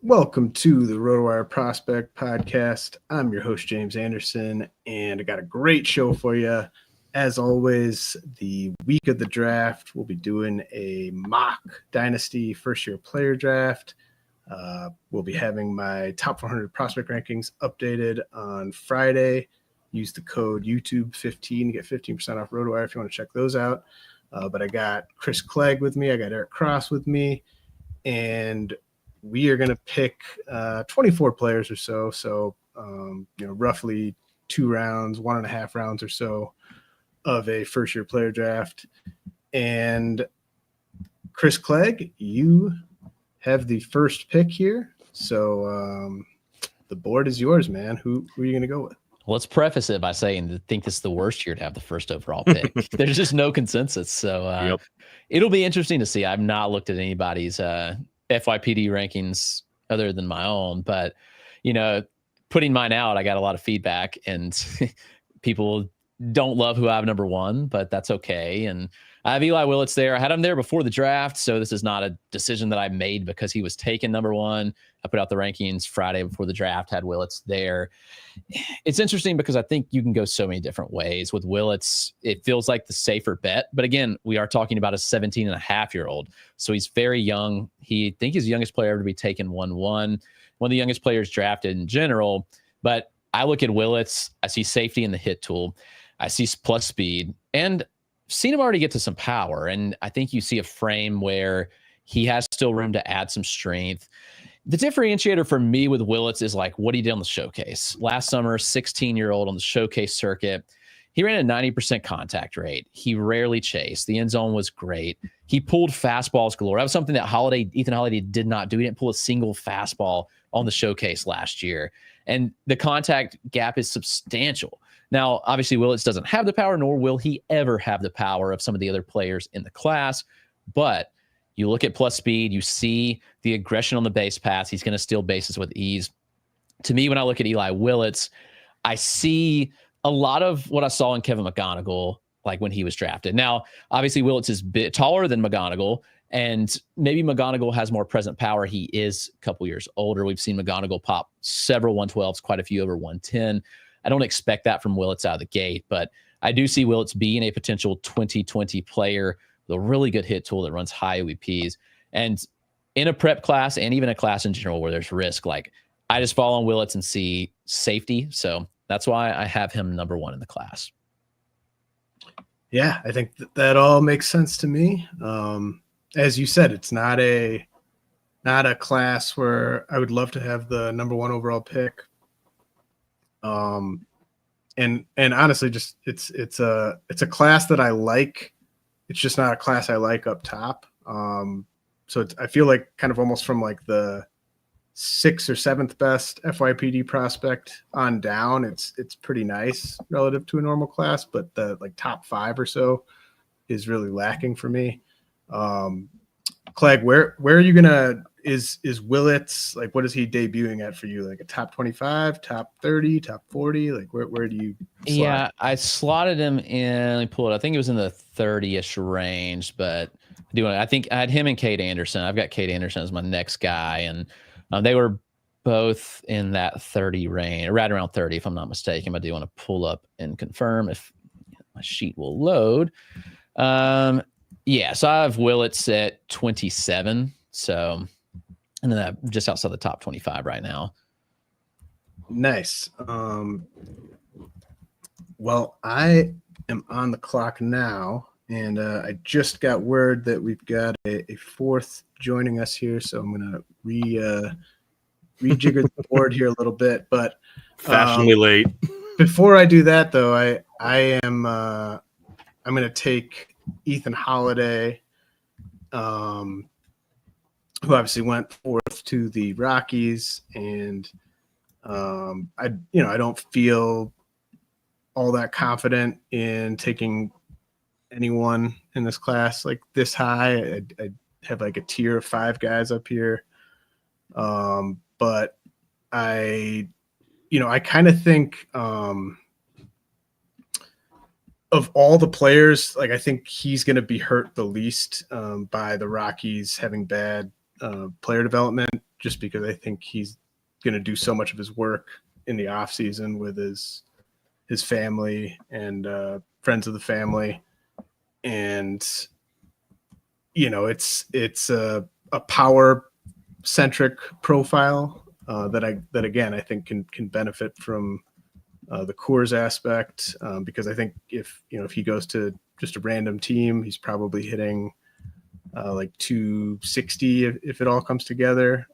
Welcome to the RotoWire Prospect Podcast. I'm your host, James Anderson, and I got a great show for you. As always, the week of the draft, we'll be doing a mock Dynasty first-year player draft. We'll be having my top 400 prospect rankings updated on Friday. Use the code YouTube15 to get 15% off RotoWire if you want to check those out. But I got Chris Clegg with me. I got Eric Cross with me. And we are going to pick 24 players or so. So, roughly 2 rounds, 1.5 rounds or so of a first-year player draft. And Chris Clegg, you have the first pick here. So the board is yours, man. Who are you going to go with? Let's preface it by saying I think this is the worst year to have the first overall pick. There's just no consensus. So It'll be interesting to see. I've not looked at anybody's FYPD rankings other than my own, but putting mine out, I got a lot of feedback and people don't love who I have number 1, but that's okay. And I have Eli Willits there. I had him there before the draft, so this is not a decision that I made because he was taken number 1. I put out the rankings Friday before the draft, had Willits there. It's interesting because I think you can go so many different ways. With Willits, it feels like the safer bet. But again, we are talking about a 17-and-a-half-year-old. So he's very young. I think he's the youngest player ever to be taken 1-1, one of the youngest players drafted in general. But I look at Willits, I see safety in the hit tool. I see plus speed. And seen him already get to some power. And I think you see a frame where he has still room to add some strength. The differentiator for me with Willits is like what he did on the showcase. Last summer, 16-year-old on the showcase circuit. He ran a 90% contact rate. He rarely chased. The end zone was great. He pulled fastballs galore. That was something that Ethan Holliday did not do. He didn't pull a single fastball on the showcase last year. And the contact gap is substantial. Now, obviously, Willits doesn't have the power, nor will he ever have the power of some of the other players in the class. But you look at plus speed, you see the aggression on the base pass. He's going to steal bases with ease. To me, when I look at Eli Willits, I see a lot of what I saw in Kevin McGonigal, like when he was drafted. Now, obviously, Willits is a bit taller than McGonigal, and maybe McGonigal has more present power. He is a couple years older. We've seen McGonigal pop several 112s, quite a few over 110. I don't expect that from Willits out of the gate, but I do see Willits being a potential 2020 player with a really good hit tool that runs high OEPs. And in a prep class and even a class in general where there's risk, like I just fall on Willits and see safety. So that's why I have him number 1 in the class. Yeah, I think that all makes sense to me. As you said, it's not a class where I would love to have the number 1 overall pick. And honestly, just it's a class that I like. It's just not a class I like up top. So I feel like kind of almost from like the 6th or 7th best FYPD prospect on down, it's pretty nice relative to a normal class, but the like top 5 or so is really lacking for me. Clegg, where are you gonna is Willits, like what is he debuting at for you? Like a top 25, top 30, top 40? Like where do you slot? Yeah, I slotted him in. Let me pull it. I think it was in the 30-ish range, but I think I had him and Kade Anderson. I've got Kade Anderson as my next guy, and they were both in that 30 range, right around 30, if I'm not mistaken. I do want to pull up and confirm if my sheet will load. So I have Willits at 27. So, and then I'm just outside the top 25 right now. Nice. Well, I am on the clock now, and I just got word that we've got a 4th joining us here, so I'm going to rejigger the board here a little bit. But fashionably late. Before I do that, though, I'm going to take Ethan Holliday, who obviously went 4th to the Rockies, and I don't feel all that confident in taking anyone in this class like this high. I have like a tier of 5 guys up here, but I kind of think of all the players, like I think he's going to be hurt the least by the Rockies having bad player development, just because I think he's going to do so much of his work in the off season with his family and friends of the family. And, it's a power centric profile that again, I think can benefit from the Coors aspect, because I think if he goes to just a random team, he's probably hitting like 260 if it all comes together.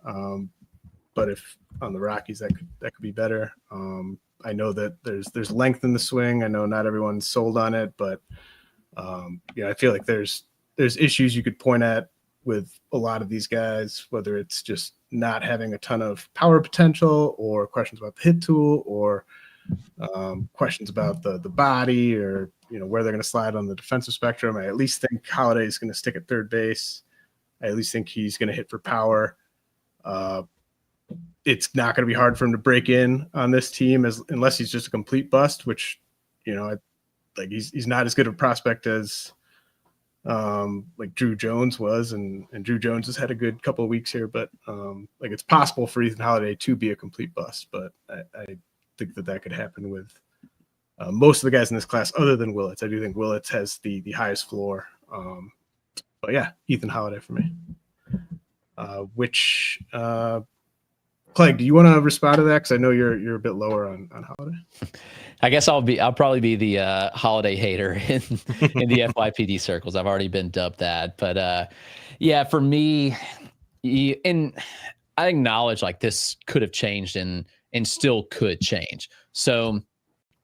But if on the Rockies, that could be better. I know that there's length in the swing. I know not everyone's sold on it, but I feel like there's issues you could point at with a lot of these guys, whether it's just not having a ton of power potential, or questions about the hit tool, or questions about the body, or where they're going to slide on the defensive spectrum. I at least think Holliday is going to stick at third base. I at least think he's going to hit for power. It's not going to be hard for him to break in on this team unless he's just a complete bust, which he's not as good of a prospect as like Drew Jones was, and Drew Jones has had a good couple of weeks here, but it's possible for Ethan Holliday to be a complete bust, but I think that could happen with most of the guys in this class other than Willits. I do think Willits has the highest floor. But yeah, Ethan Holliday for me. Clegg, do you want to respond to that? Because I know you're a bit lower on Holliday. I guess I'll probably be the Holliday hater in the FYPD circles. I've already been dubbed that, but yeah, for me, and I acknowledge this could have changed and still could change. So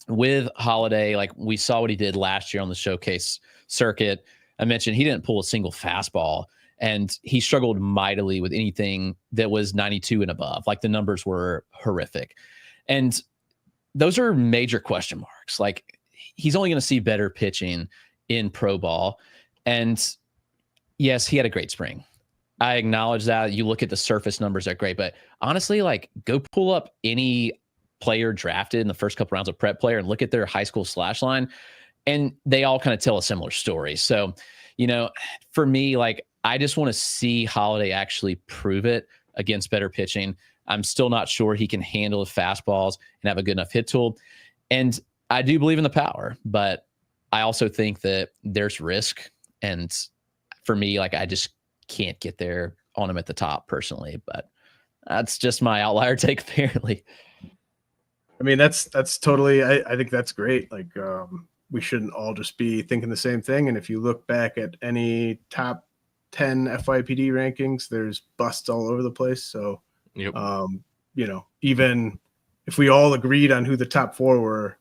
with Holliday, we saw what he did last year on the showcase circuit. I mentioned he didn't pull a single fastball, and he struggled mightily with anything that was 92 and above. The numbers were horrific. And those are major question marks. He's only going to see better pitching in pro ball. And yes, he had a great spring. I acknowledge that. You look at the surface numbers, they're great. But honestly, go pull up any player drafted in the first couple rounds of prep player and look at their high school slash line, and they all kind of tell a similar story. So, for me, I just want to see Holliday actually prove it against better pitching. I'm still not sure he can handle the fastballs and have a good enough hit tool. And I do believe in the power, but I also think that there's risk. And for me, I just can't get there on him at the top personally, but that's just my outlier take apparently. I mean, that's totally, I think that's great. We shouldn't all just be thinking the same thing. And if you look back at any top 10 FYPD rankings, there's busts all over the place. So, yep. Even if we all agreed on who the top four were,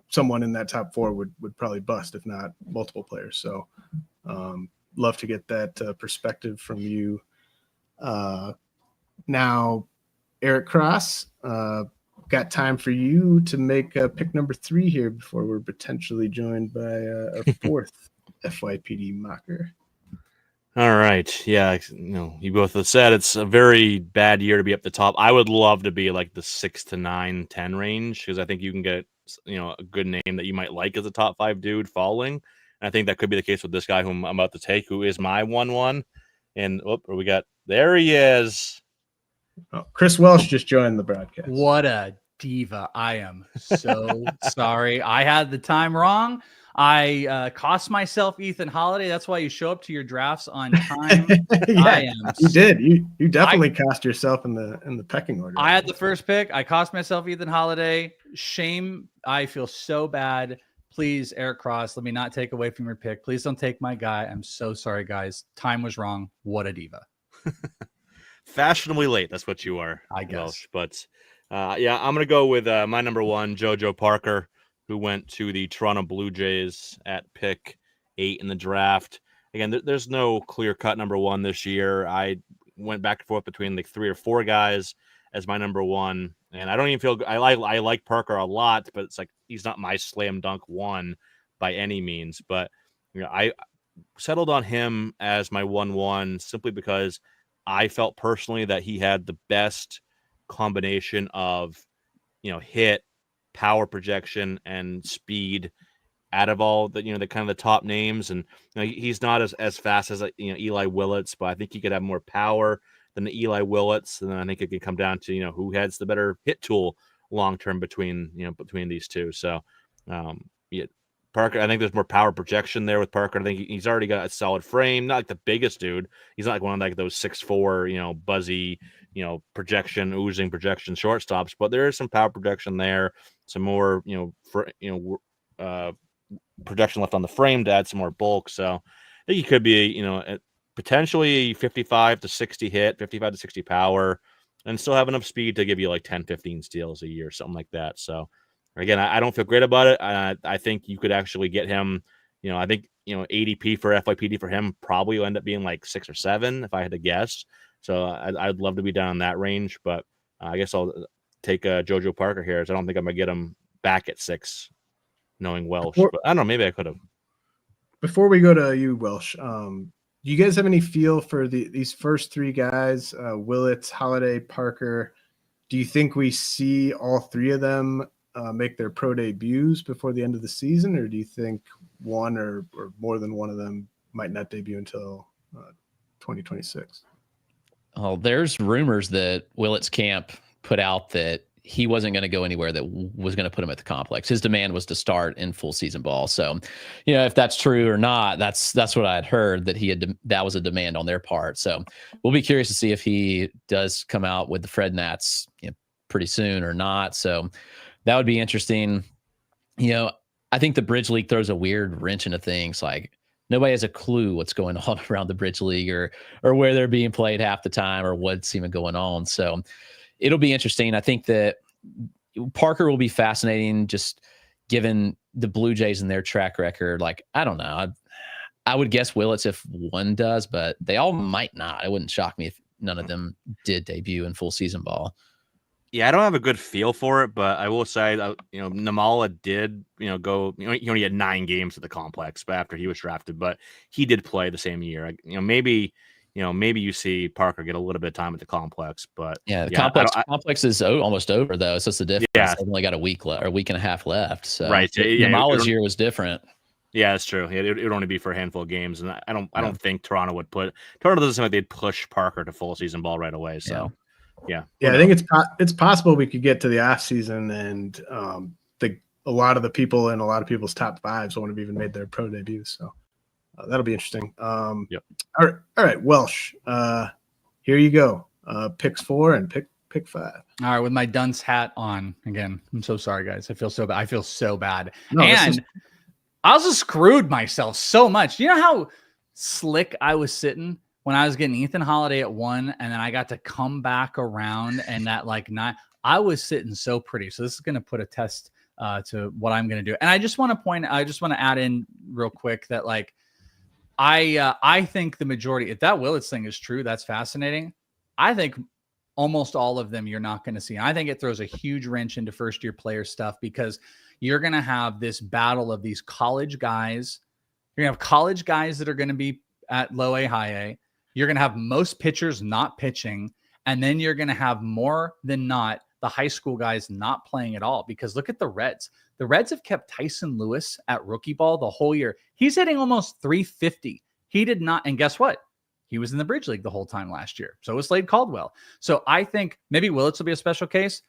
someone in that top four would probably bust, if not multiple players. So, love to get that perspective from you. Now, Eric Cross, got time for you to make pick number 3 here before we're potentially joined by our fourth FYPD mocker. All right. Yeah. You both have said it's a very bad year to be up the top. I would love to be the 6 to 9, 10 range, because I think you can get, a good name that you might like as a top 5 dude falling. And I think that could be the case with this guy whom I'm about to take, who is my 1-1. And there he is. Oh, Chris Welsh just joined the broadcast. What a diva. I am so sorry. I had the time wrong. I cost myself Ethan Holliday. That's why you show up to your drafts on time. Yeah, you did. You definitely cost yourself in the pecking order. I had the first pick. I cost myself Ethan Holliday. Shame. I feel so bad. Please, Eric Cross, let me not take away from your pick. Please don't take my guy. I'm so sorry, guys. Time was wrong. What a diva. Fashionably late. That's what you are, I guess. Welsh. But yeah, I'm going to go with my number 1, JoJo Parker, who went to the Toronto Blue Jays at pick 8 in the draft. Again, there's no clear-cut number 1 this year. I went back and forth between 3 or 4 guys as my number 1, and I don't even feel I like Parker a lot, but it's he's not my slam dunk 1 by any means. But I settled on him as my 1-1 simply because I felt personally that he had the best combination of hit, power projection, and speed out of all the the kind of the top names, and he's not as fast as Eli Willits, but I think he could have more power than the Eli Willits, and then I think it could come down to who has the better hit tool long term between these two. So Parker, I think there's more power projection there with Parker. I think he's already got a solid frame, not like the biggest dude. He's not like one of like those 6'4", buzzy, oozing projection shortstops, but there is some power projection there, some more, projection left on the frame to add some more bulk. So I think he could be, potentially 55 to 60 hit, 55 to 60 power, and still have enough speed to give you like 10, 15 steals a year, something like that. So again, I don't feel great about it. I think you could actually get him, I think, ADP for FYPD for him probably will end up being like 6 or 7 if I had to guess. So I'd love to be down in that range, but I guess I'll take JoJo Parker here, as I don't think I'm going to get him back at 6, knowing Welsh. But I don't know, maybe I could have. Before we go to you, Welsh, do you guys have any feel for these first 3 guys, Willits, Holliday, Parker? Do you think we see all 3 of them make their pro debuts before the end of the season, or do you think one or more than one of them might not debut until 2026? Oh, there's rumors that Willits camp put out that he wasn't going to go anywhere that was going to put him at the complex. His demand was to start in full season ball. So, if that's true or not, that's what I had heard, that that was a demand on their part. So we'll be curious to see if he does come out with the Fred Nats pretty soon or not. So that would be interesting. I think the Bridge League throws a weird wrench into things. Like, nobody has a clue what's going on around the Bridge League or where they're being played half the time or what's even going on. So it'll be interesting. I think that Parker will be fascinating, just given the Blue Jays and their track record. Like, I don't know. I would guess Willits if one does, but they all might not. It wouldn't shock me if none of them did debut in full season ball. Yeah, I don't have a good feel for it, but I will say, Namala did, go, he only had 9 games at the complex, but after he was drafted, but he did play the same year. Maybe you see Parker get a little bit of time at the complex, but the complex is almost over though. So it's the difference. Yeah. They've only got a week left, or a week and a half left. So right. Namala's year was different. Yeah, that's true. It would only be for a handful of games, and I don't think Toronto doesn't seem like they'd push Parker to full season ball right away. So. Yeah. I think it's possible we could get to the off season and a lot of the people in a lot of people's top 5s won't have even made their pro debuts. So that'll be interesting. Yep. All right, Welsh. Here you go. Picks 4 and pick 5. All right, with my dunce hat on again. I'm so sorry, guys. I feel so bad. No, and I also screwed myself so much. You know how slick I was sitting when I was getting Ethan Holliday at 1, and then I got to come back around and that 9, I was sitting so pretty. So this is going to put a test to what I'm going to do. And I just want to add in real quick that I think the majority, if that Willits thing is true, that's fascinating. I think almost all of them you're not going to see. And I think it throws a huge wrench into first year player stuff, because you're going to have this battle of these college guys. You're going to have college guys that are going to be at low A, high A. You're going to have most pitchers not pitching. And then you're going to have more than not the high school guys not playing at all, because look at the Reds. The Reds have kept Tyson Lewis at rookie ball the whole year. He's hitting almost 350. He did not. And guess what? He was in the Bridge League the whole time last year. So was Slade Caldwell. So I think maybe Willits will be a special case.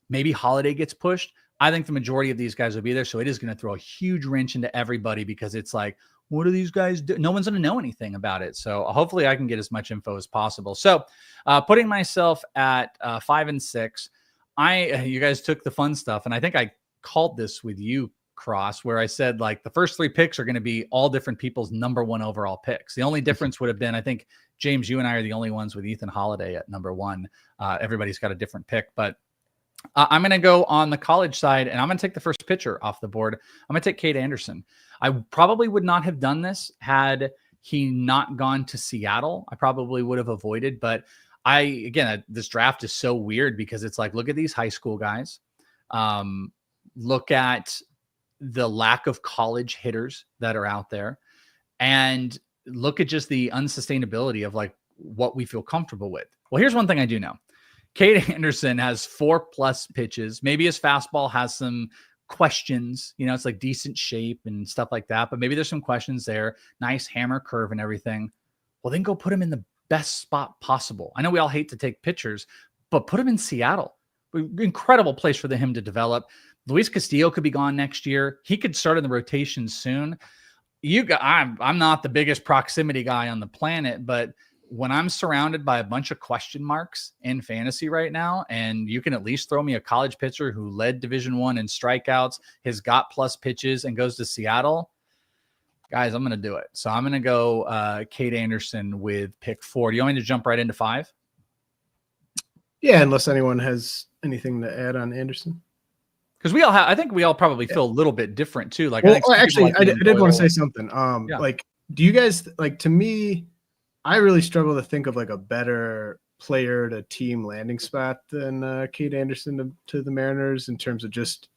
Maybe Holliday gets pushed. I think the majority of these guys will be there. So it is going to throw a huge wrench into everybody, because it's like, what do these guys do? No one's going to know anything about it. So hopefully I can get as much info as possible. So putting myself at 5 and 6, you guys took the fun stuff. And I think I called this with you, Cross, where I said the first 3 picks are going to be all different people's number 1 overall picks. The only difference would have been, I think, James, you and I are the only ones with Ethan Holliday at number 1. Everybody's got a different pick, but I'm going to go on the college side, and I'm going to take the first pitcher off the board. I'm going to take Kade Anderson. I probably would not have done this had he not gone to Seattle. I probably would have avoided, but this draft is so weird, because it's like, look at these high school guys. Look at the lack of college hitters that are out there, and look at just the unsustainability of what we feel comfortable with. Well, here's one thing I do know. Kade Anderson has 4+ pitches. Maybe his fastball has some questions. It's like decent shape and stuff like that, but maybe there's some questions there. Nice hammer curve and everything. Well, then go put him in the best spot possible. I know we all hate to take pictures, but put him in Seattle. Incredible place for him to develop. Luis Castillo could be gone next year. He could start in the rotation soon. I'm not the biggest proximity guy on the planet, but when I'm surrounded by a bunch of question marks in fantasy right now, and you can at least throw me a college pitcher who led Division I in strikeouts, has got plus pitches, and goes to Seattle, guys, I'm going to do it. So I'm going to go Kade Anderson with pick 4. Do you want me to jump right into 5? Yeah, unless anyone has anything to add on Anderson. Because I think we all probably feel a little bit different too. Like, well, actually, I did want to say something. Like, do you guys like? To me, I really struggle to think of like a better player to team landing spot than Kade Anderson to the Mariners in terms of just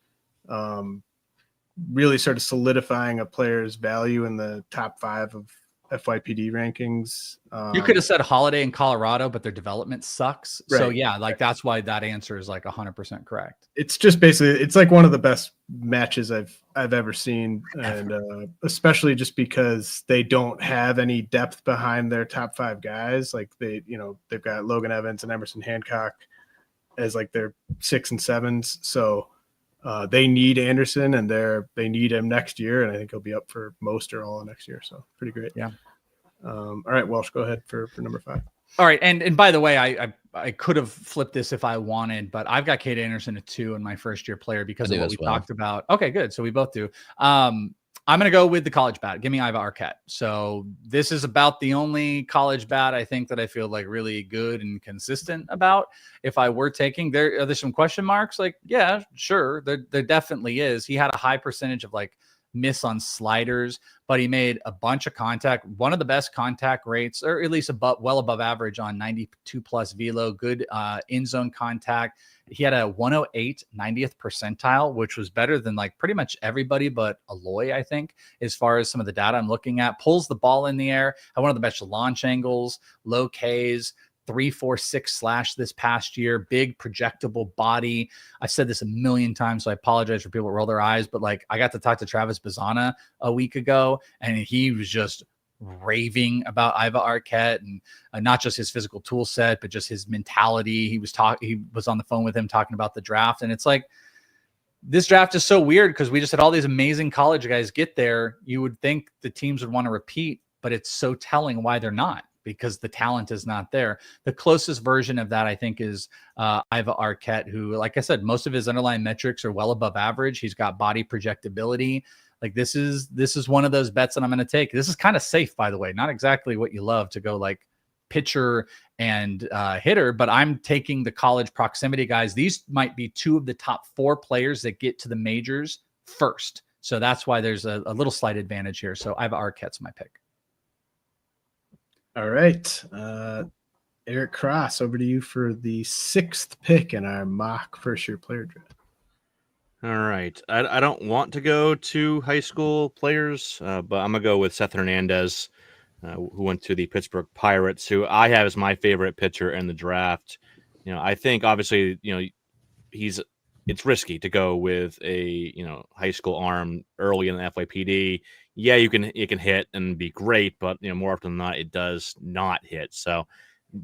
really sort of solidifying a player's value in the top 5 of FYPD rankings. You could have said Holliday in Colorado, but their development sucks. Right. So yeah, like that's why that answer is like 100% correct. It's just basically, it's like one of the best matches I've ever seen. And especially just because they don't have any depth behind their top 5 guys. Like they've got Logan Evans and Emerson Hancock as like their 6 and 7s. So they need Anderson, and they need him next year, and I think he'll be up for most or all of next year. So pretty great. Yeah. All right, Welsh, go ahead for number 5. All right, and by the way, I could have flipped this if I wanted, but I've got Kade Anderson at 2 in my first year player because of what we talked about. Okay, good. So we both do. I'm going to go with the college bat. Give me Aiva Arquette. So this is about the only college bat I think that I feel like really good and consistent about. If I were taking, are there some question marks? Like, yeah, sure. There definitely is. He had a high percentage of like miss on sliders, but he made a bunch of contact, one of the best contact rates, or at least well above average on 92 plus velo, good in zone contact. He had a 108 90th percentile, which was better than like pretty much everybody but Aloy, I think, as far as some of the data I'm looking at. Pulls the ball in the air, had one of the best launch angles, low Ks, 3.46 slash this past year, big projectable body. I've said this a million times, so I apologize for people that roll their eyes, but like I got to talk to Travis Bazzana a week ago, and he was just raving about Aiva Arquette and not just his physical tool set, but just his mentality. He was on the phone with him talking about the draft. And it's like, this draft is so weird because we just had all these amazing college guys get there. You would think the teams would want to repeat, but it's so telling why they're not, because the talent is not there. The closest version of that, I think, is Aiva Arquette, who, like I said, most of his underlying metrics are well above average. He's got body projectability. Like this is one of those bets that I'm going to take. This is kind of safe, by the way, not exactly what you love to go like pitcher and hitter, but I'm taking the college proximity guys. These might be 2 of the top 4 players that get to the majors first. So that's why there's a little slight advantage here. So Aiva Arquette's my pick. All right. Eric Cross, over to you for the 6th pick in our mock first year player draft. All right. I don't want to go to high school players, but I'm going to go with Seth Hernandez, who went to the Pittsburgh Pirates, who I have as my favorite pitcher in the draft. I think obviously, it's risky to go with a, high school arm early in the FYPD. Yeah, you can hit and be great, but more often than not, it does not hit. So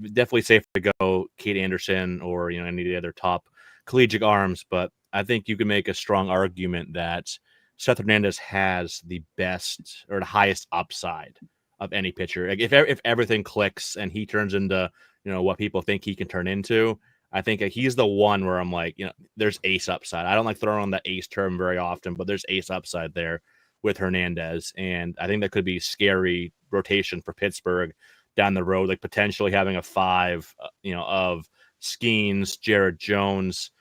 definitely safe to go Kade Anderson or any of the other top collegiate arms. But I think you can make a strong argument that Seth Hernandez has the best or the highest upside of any pitcher. Like if everything clicks and he turns into what people think he can turn into, I think he's the one where I'm like, there's ace upside. I don't like throwing on the ace term very often, but there's ace upside there with Hernandez. And I think that could be scary rotation for Pittsburgh down the road, like potentially having a 5, of Skeens, Jared Jones,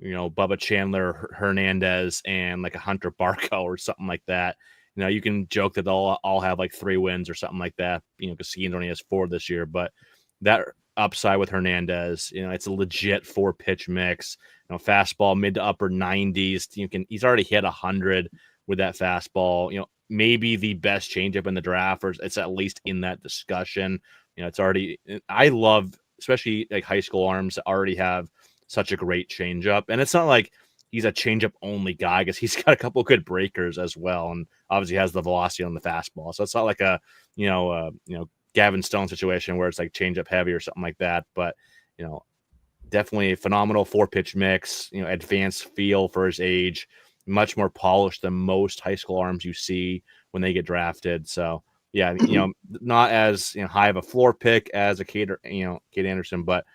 Bubba Chandler, Hernandez, and like a Hunter Barco or something like that. You can joke that they'll all have like 3 wins or something like that, because Skeens only has 4 this year. But that upside with Hernandez, it's a legit 4-pitch mix. Fastball mid to upper 90s. He's already hit 100 with that fastball. Maybe the best changeup in the draft, or it's at least in that discussion. It's already. I love, especially like high school arms that already have such a great changeup, and it's not like he's a changeup only guy because he's got a couple good breakers as well, and obviously has the velocity on the fastball. So it's not like a Gavin Stone situation where it's like changeup heavy or something like that. But definitely a phenomenal 4-pitch mix. Advanced feel for his age, much more polished than most high school arms you see when they get drafted. So yeah, not as high of a floor pick as a Kade Anderson, but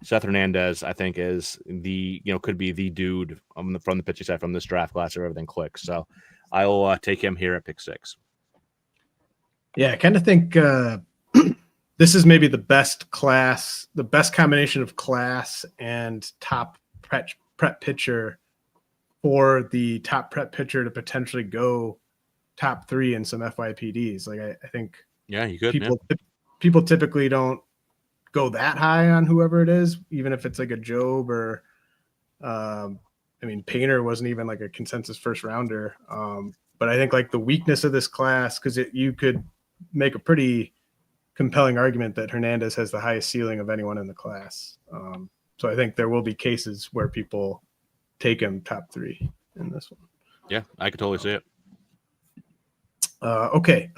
Seth Hernandez, I think, is the could be the dude from the pitching side from this draft class if everything clicks. So I will take him here at pick 6. Yeah, I kind of think this is maybe the best class, the best combination of class and top prep pitcher for the top prep pitcher to potentially go top 3 in some FYPDs. Like I think you could. People typically don't go that high on whoever it is, even if it's like a Job or Painter wasn't even like a consensus first rounder. But I think like the weakness of this class, because you could make a pretty compelling argument that Hernandez has the highest ceiling of anyone in the class. So I think there will be cases where people take him top 3 in this one. Yeah, I could totally see it. Okay.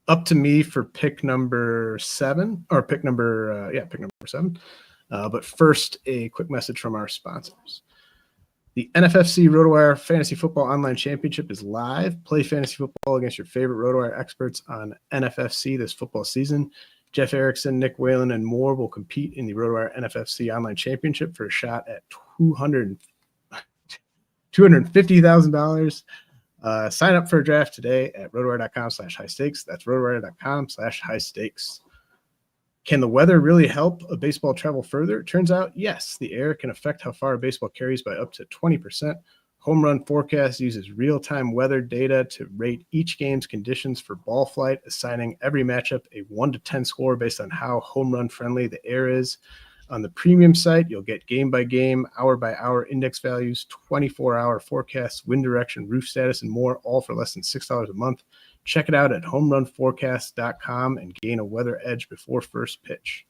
Up to me for pick number 7 or pick number 7. But first, a quick message from our sponsors. The NFFC RotoWire Fantasy Football Online Championship is live. Play fantasy football against your favorite RotoWire experts on NFFC this football season. Jeff Erickson, Nick Whalen, and more will compete in the RotoWire NFFC Online Championship for a shot at $250,000. Sign up for a draft today at rotowire.com/high stakes. That's rotowire.com/high stakes. Can the weather really help a baseball travel further? Turns out, yes, the air can affect how far a baseball carries by up to 20%. Home Run Forecast uses real-time weather data to rate each game's conditions for ball flight, assigning every matchup a 1 to 10 score based on how home run friendly the air is. On the premium site, you'll get game-by-game, hour-by-hour index values, 24-hour forecasts, wind direction, roof status, and more, all for less than $6 a month. Check it out at homerunforecast.com and gain a weather edge before first pitch.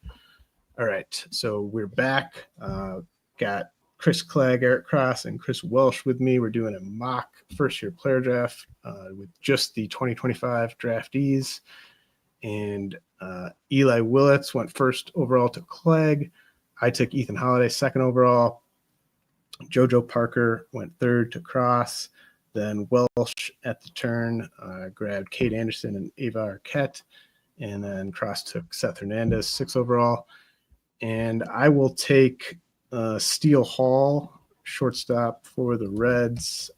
All right, so we're back. Got Chris Clegg, Eric Cross, and Chris Welsh with me. We're doing a mock first-year player draft with just the 2025 draftees. And Eli Willits went first overall to Clegg. I took Ethan Holliday second overall. JoJo Parker went third to Cross. Then Welsh at the turn grabbed Kade Anderson and Aiva Arquette. And then Cross took Seth Hernandez, 6th overall. And I will take Steele Hall, shortstop for the Reds,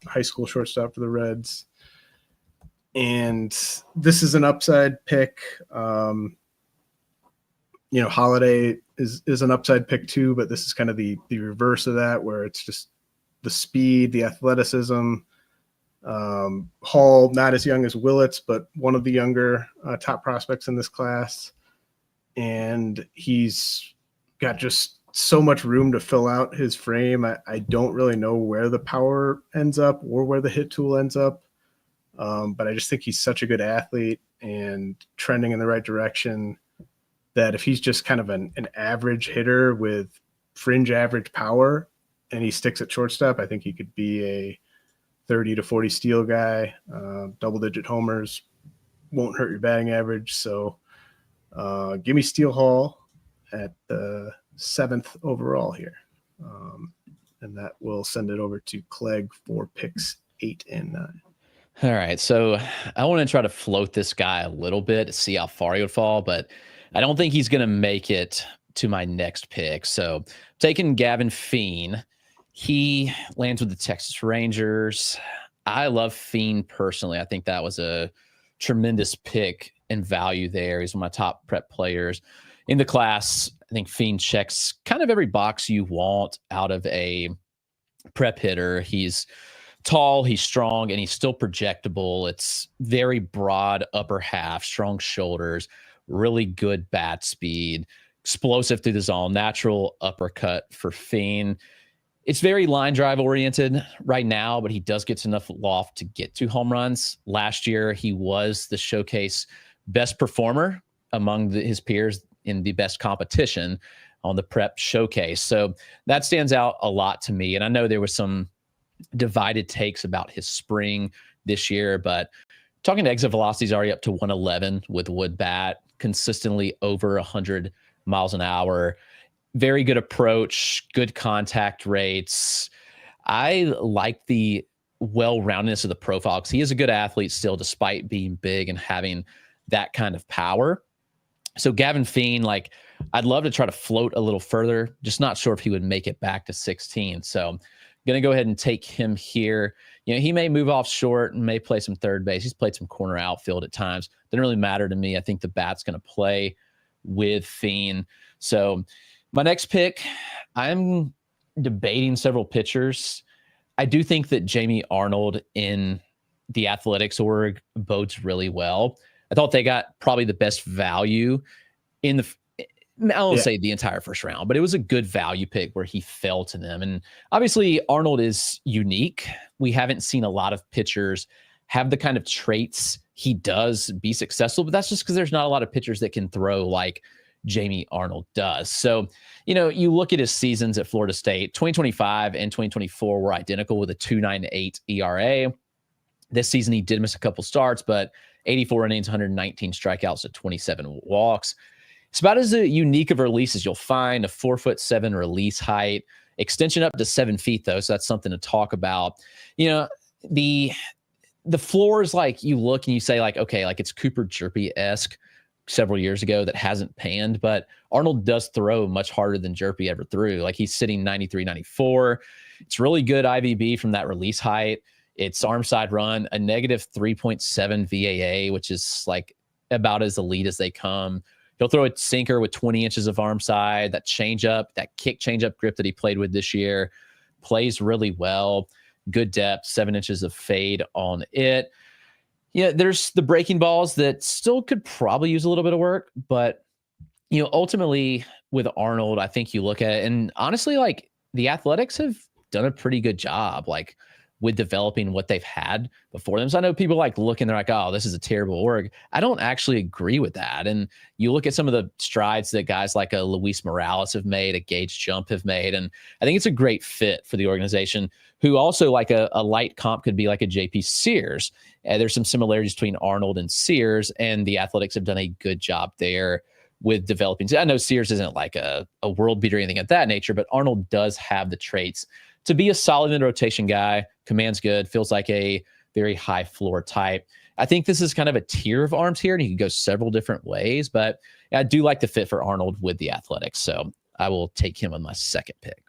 high school shortstop for the Reds. And this is an upside pick. Holliday is an upside pick too, but this is kind of the reverse of that, where it's just the speed, the athleticism. Hall, not as young as Willits, but one of the younger top prospects in this class. And he's got just so much room to fill out his frame. I don't really know where the power ends up or where the hit tool ends up. But I just think he's such a good athlete and trending in the right direction that if he's just kind of an average hitter with fringe average power and he sticks at shortstop, I think he could be a 30 to 40 steal guy. Double-digit homers won't hurt your batting average. So give me Steele Hall at the 7th overall here. And that will send it over to Clegg for picks 8 and 9. All right. So I want to try to float this guy a little bit to see how far he would fall, but I don't think he's going to make it to my next pick. So taking Gavin Fien, he lands with the Texas Rangers. I love Fien personally. I think that was a tremendous pick and value there. He's one of my top prep players in the class. I think Fien checks kind of every box you want out of a prep hitter. He's tall, he's strong, and he's still projectable. It's very broad upper half, strong shoulders, really good bat speed, explosive through the zone, natural uppercut for Fien. It's very line drive oriented right now, but he does get enough loft to get to home runs. Last year, he was the showcase best performer among his peers in the best competition. on the prep showcase. So that stands out a lot to me. And I know there was some divided takes about his spring this year, but talking to exit velocity is already up to 111 with wood bat, consistently over 100 miles an hour. Very good approach, good contact rates. I like the well-roundedness of the profile because he is a good athlete still, despite being big and having that kind of power. So Gavin Fien, like, I'd love to try to float a little further, just not sure if he would make it back to 16. So I'm going to go ahead and take him here. You know, he may move off short and may play some third base. He's played some corner outfield at times. Doesn't really matter to me. I think the bat's going to play with Fien. So my next pick, I'm debating several pitchers. I do think that Jamie Arnold in the Athletics org bodes really well. I thought they got probably the best value in the, I won't say the entire first round, but it was a good value pick where he fell to them. And obviously Arnold is unique. We haven't seen a lot of pitchers have the kind of traits he does be successful, but that's just because there's not a lot of pitchers that can throw like Jamie Arnold does. So, you know, you look at his seasons at Florida State, 2025 and 2024 were identical with a 2.98 ERA. This season, he did miss a couple starts, but 84 innings, 119 strikeouts to 27 walks. It's about as unique of a release as you'll find, a 4'7" release height, extension up to 7 feet though. So that's something to talk about. You know, the floor is like, you look and you say like, okay, like it's Cooper Jerpy-esque several years ago that hasn't panned, but Arnold does throw much harder than Jerpy ever threw. Like he's sitting 93, 94. It's really good IVB from that release height. It's arm side run, a negative 3.7 VAA, which is like about as elite as they come. He'll throw a sinker with 20 inches of arm side, that changeup, that kick changeup grip that he played with this year, plays really well. Good depth, 7 inches of fade on it. Yeah, there's the breaking balls that still could probably use a little bit of work, but you know, ultimately with Arnold, I think you look at it, and honestly, like the Athletics have done a pretty good job, like with developing what they've had before them. So I know people like looking, they're like, oh, this is a terrible org. I don't actually agree with that. And you look at some of the strides that guys like a Luis Morales have made, a Gage Jump have made, and I think it's a great fit for the organization, who also like a light comp could be like a JP Sears. There's some similarities between Arnold and Sears, and the Athletics have done a good job there with developing. I know Sears isn't like a world beater or anything of that nature, but Arnold does have the traits to be a solid in rotation guy, commands good, feels like a very high floor type. I think this is kind of a tier of arms here, and he can go several different ways, but I do like the fit for Arnold with the Athletics. So I will take him on my second pick.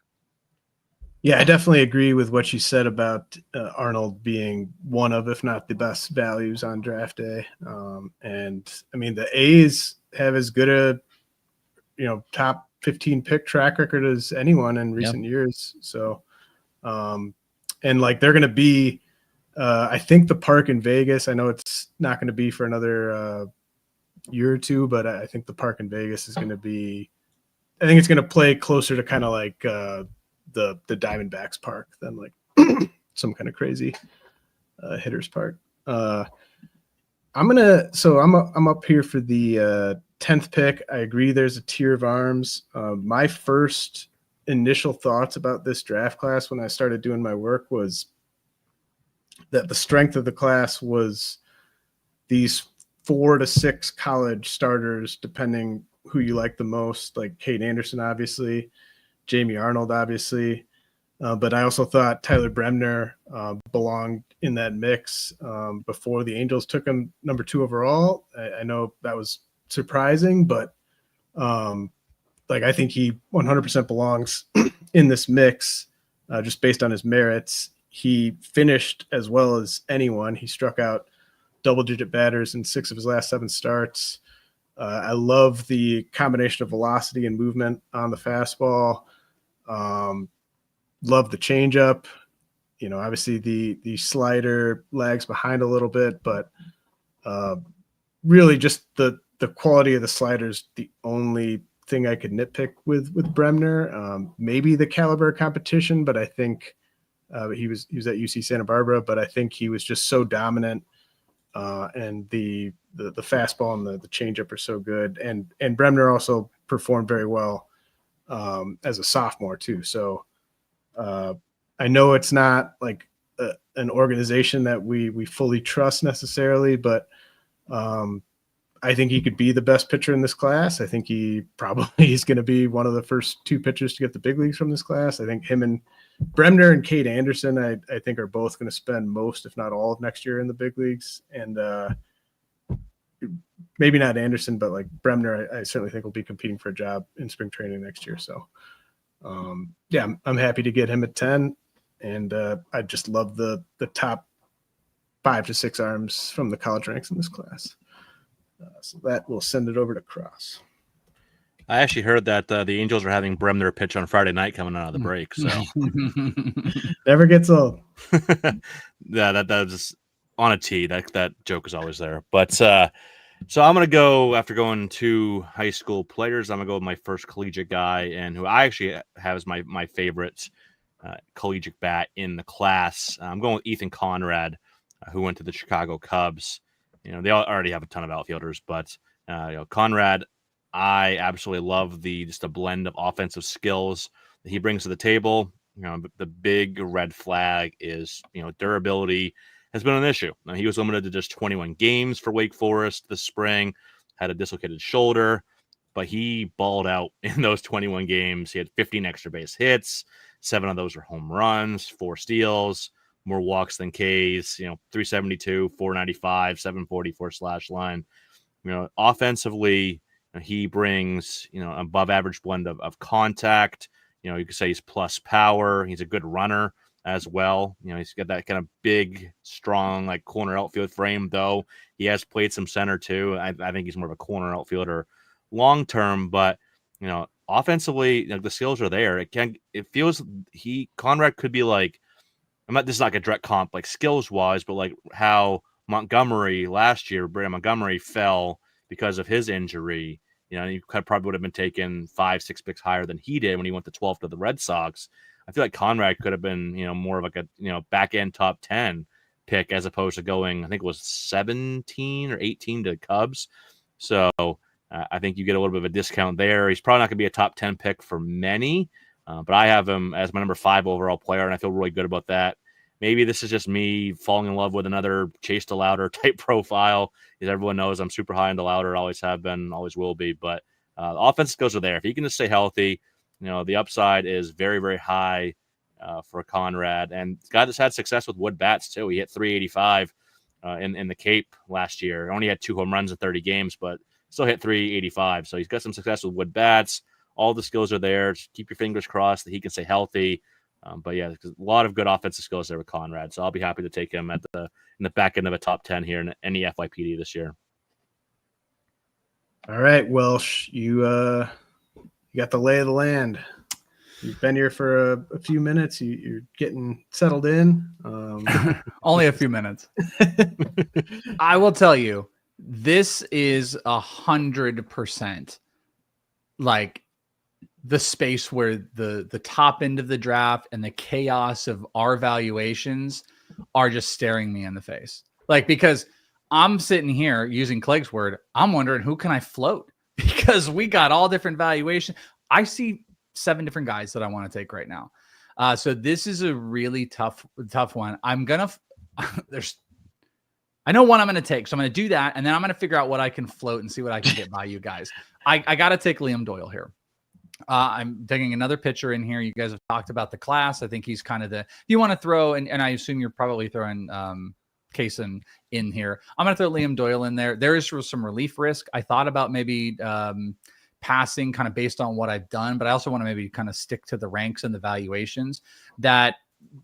Yeah, I definitely agree with what you said about Arnold being one of, if not the best values on draft day. And I mean, the A's have as good a, top 15 pick track record as anyone in recent years. So, and like they're going to be, I think the park in Vegas, I know it's not going to be for another year or two, but I think the park in Vegas is going to be, I think it's going to play closer to kind of like the Diamondbacks park than like some kind of crazy hitters park. I'm up here for the 10th pick. I agree there's a tier of arms. My first initial thoughts about this draft class when I started doing my work was that the strength of the class was these 4 to 6 college starters, depending who you like the most, like Kade Anderson, obviously, Jamie Arnold, obviously. But I also thought Tyler Bremner belonged in that mix before the Angels took him number 2 overall. I know that was surprising, but I think he 100% belongs in this mix just based on his merits. He finished as well as anyone. He struck out double-digit batters in 6 of his last 7 starts. I love the combination of velocity and movement on the fastball. Love the changeup. Obviously the slider lags behind a little bit, but really just the quality of the slider is the only thing I could nitpick with Bremner. Maybe the caliber competition, but I think he was at UC Santa Barbara, but I think he was just so dominant. And the fastball and the changeup are so good. And Bremner also performed very well as a sophomore too. So I know it's not like an organization that we fully trust necessarily, but I think he could be the best pitcher in this class. I think he probably is going to be one of the first 2 pitchers to get the big leagues from this class. I think him and Bremner and Kade Anderson, I think are both going to spend most, if not all, of next year in the big leagues. And maybe not Anderson, but like Bremner, I certainly think will be competing for a job in spring training next year. So yeah, I'm happy to get him at 10. And I just love the top 5 to 6 arms from the college ranks in this class. So that will send it over to Cross. I actually heard that the Angels are having Bremner pitch on Friday night coming out of the break. So never gets old. Yeah, that's on a tee. That joke is always there. But so I'm gonna go after going 2 high school players. I'm gonna go with my first collegiate guy, and who I actually have as my favorite collegiate bat in the class. I'm going with Ethan Conrad, who went to the Chicago Cubs. They already have a ton of outfielders, but Conrad, I absolutely love just a blend of offensive skills that he brings to the table. The big red flag is, durability has been an issue. Now, he was limited to just 21 games for Wake Forest this spring, had a dislocated shoulder, but he balled out in those 21 games. He had 15 extra base hits. 7 of those were home runs, 4 steals, more walks than Ks, 372, 495, 744 slash line. Offensively, he brings, above average blend of contact. You could say he's plus power. He's a good runner as well. He's got that kind of big, strong, like corner outfield frame, though. He has played some center too. I think he's more of a corner outfielder long term, but, offensively, the skills are there. It feels Conrad could be like, this is like a direct comp, like skills wise, but like how Montgomery last year, Brandon Montgomery fell because of his injury. He probably would have been taken 5-6 picks higher than he did when he went to 12 to the Red Sox. I feel like Conrad could have been, more of like a, back end top 10 pick as opposed to going, I think it was 17 or 18 to Cubs. So I think you get a little bit of a discount there. He's probably not going to be a top 10 pick for many. But I have him as my number 5 overall player, and I feel really good about that. Maybe this is just me falling in love with another Chase LaViolette type profile. As everyone knows, I'm super high into LaViolette, always have been, always will be. But the offense skills are there. If he can just stay healthy, the upside is very, very high for Conrad. And the guy that's had success with wood bats, too. He hit 385 in the Cape last year. Only had 2 home runs in 30 games, but still hit 385. So he's got some success with wood bats. All the skills are there. Just keep your fingers crossed that he can stay healthy. But yeah, a lot of good offensive skills there with Conrad. So I'll be happy to take him in the back end of a top 10 here in any FYPD this year. All right, Welsh, you got the lay of the land. You've been here for a few minutes. You're getting settled in. Only a few minutes. I will tell you, this is 100% like the space where the top end of the draft and the chaos of our valuations are just staring me in the face. Like, because I'm sitting here using Clegg's word, I'm wondering who can I float, because we got all different valuations. I see 7 different guys that I want to take right now. So this is a really tough one. I know one I'm going to take, so I'm going to do that, and then I'm going to figure out what I can float and see what I can get by you guys. I got to take Liam Doyle here. I'm taking another pitcher in here. You guys have talked about the class. I think he's kind of you want to throw, and I assume you're probably throwing Kayson in here. I'm going to throw Liam Doyle in there. There is some relief risk. I thought about maybe passing kind of based on what I've done, but I also want to maybe kind of stick to the ranks and the valuations. That,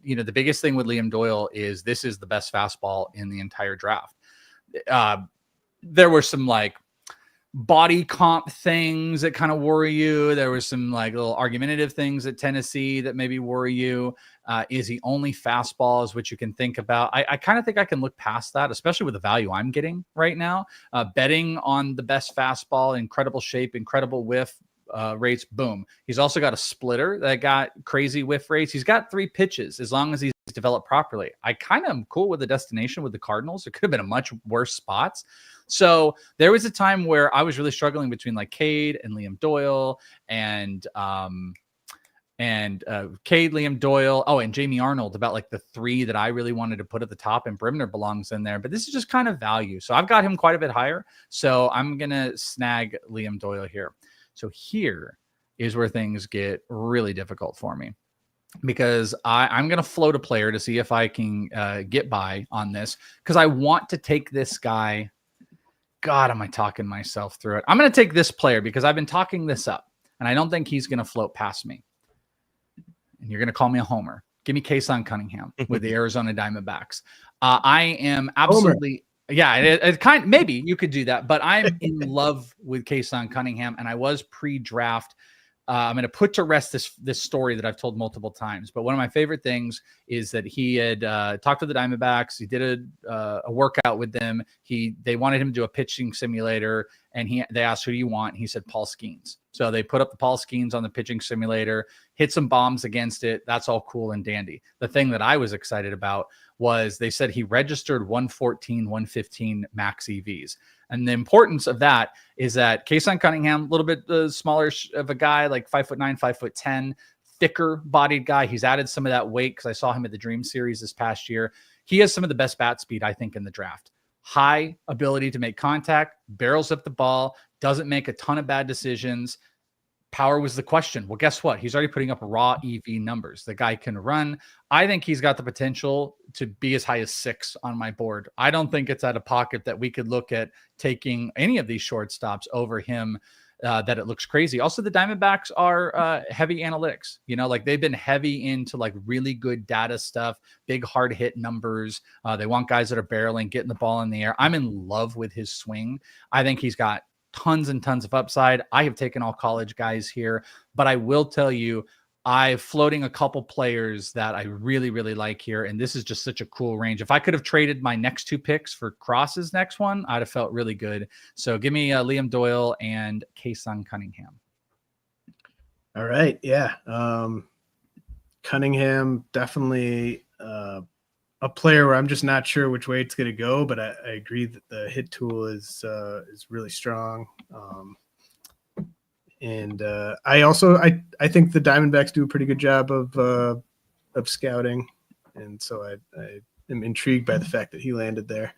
the biggest thing with Liam Doyle is this is the best fastball in the entire draft. There were some like body comp things that kind of worry you. There was some like little argumentative things at Tennessee that maybe worry you. Is he only fastballs, which you can think about? I kind of think I can look past that, especially with the value I'm getting right now. Betting on the best fastball, incredible shape, incredible whiff rates. Boom. He's also got a splitter that got crazy whiff rates. He's got 3 pitches. As long as he's developed properly. I kind of am cool with the destination with the Cardinals. It could have been a much worse spots. So there was a time where I was really struggling between like Kade and Liam Doyle and Kade, Liam Doyle, and Jamie Arnold, about like the three that I really wanted to put at the top, and Brimner belongs in there, but this is just kind of value. So I've got him quite a bit higher. So I'm going to snag Liam Doyle here. So here is where things get really difficult for me, because I'm going to float a player to see if I can get by on this, because I want to take this guy. God, am I talking myself through it? I'm going to take this player because I've been talking this up, and I don't think he's going to float past me. And you're going to call me a homer. Give me Kayson Cunningham with the Arizona Diamondbacks. I am absolutely, maybe you could do that, but I'm in love with Kayson Cunningham, and I was pre-draft. I'm going to put to rest this story that I've told multiple times. But one of my favorite things is that he had talked to the Diamondbacks. He did a workout with them. They wanted him to do a pitching simulator, and they asked, "Who do you want?" He said, "Paul Skeens." So they put up the Paul Skeens on the pitching simulator, hit some bombs against it. That's all cool and dandy. The thing that I was excited about was they said he registered 114, 115 max EVs. And the importance of that is that Kayson Cunningham, a little bit smaller of a guy, like 5'9", 5'10", thicker bodied guy. He's added some of that weight because I saw him at the Dream Series this past year. He has some of the best bat speed, I think, in the draft. High ability to make contact, barrels up the ball, doesn't make a ton of bad decisions. Power was the question. Well, guess what? He's already putting up raw EV numbers. The guy can run. I think he's got the potential to be as high as 6 on my board. I don't think it's out of pocket that we could look at taking any of these shortstops over him, that it looks crazy. Also, the Diamondbacks are heavy analytics. Like they've been heavy into like really good data stuff, big hard hit numbers. They want guys that are barreling, getting the ball in the air. I'm in love with his swing. I think he's got tons and tons of upside. I have taken all college guys here, but I will tell you, I'm floating a couple players that I really, really like here. And this is just such a cool range. If I could have traded my next 2 picks for Cross's next one, I'd have felt really good. So give me Liam Doyle and Kayson Cunningham. All right. Yeah. Cunningham, definitely a player where I'm just not sure which way it's going to go, but I agree that the hit tool is really strong. And I think the Diamondbacks do a pretty good job of scouting, and so I am intrigued by the fact that he landed there.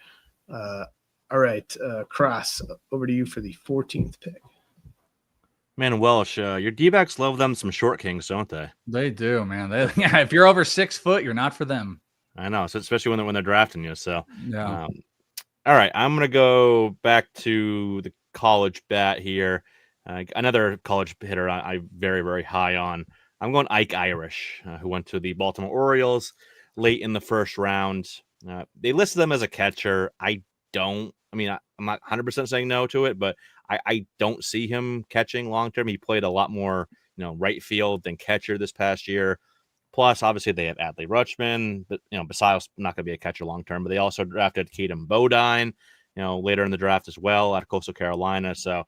All right, Cross, over to you for the 14th pick. Man, Welsh, your D-backs love them some short kings, don't they? They do, man. If you're over 6 foot, you're not for them. I know, so especially when they're drafting you. So, yeah. All right, I'm gonna go back to the college bat here. Another college hitter I'm very, very high on. I'm going Ike Irish, who went to the Baltimore Orioles late in the first round. They listed them as a catcher. I'm not 100% saying no to it, but I don't see him catching long term. He played a lot more, right field than catcher this past year. Plus, obviously, they have Adley Rutschman, but Basal's not going to be a catcher long term. But they also drafted Caden Bodine, later in the draft as well out of Coastal Carolina. So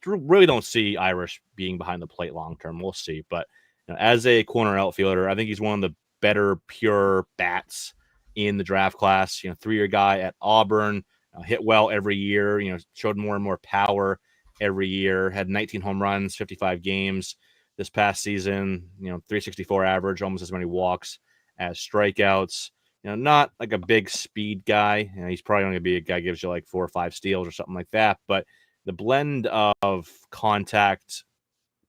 really don't see Irish being behind the plate long term. We'll see. But as a corner outfielder, I think he's one of the better pure bats in the draft class. 3-year guy at Auburn, hit well every year. Showed more and more power every year. Had 19 home runs, 55 games. This past season, 364 average, almost as many walks as strikeouts. Not like a big speed guy. He's probably going to be a guy who gives you like 4 or 5 steals or something like that. But the blend of contact,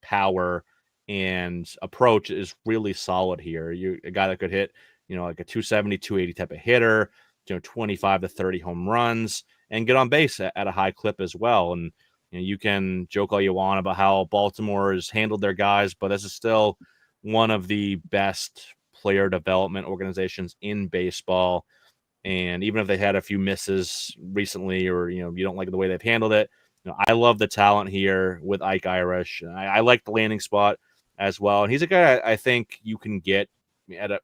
power, and approach is really solid here. You're a guy that could hit, like a 270, 280 type of hitter, 25 to 30 home runs, and get on base at a high clip as well. And you can joke all you want about how Baltimore has handled their guys, but this is still one of the best player development organizations in baseball. And even if they had a few misses recently, or you don't like the way they've handled it, I love the talent here with Ike Irish. I like the landing spot as well, and he's a guy I think you can get at a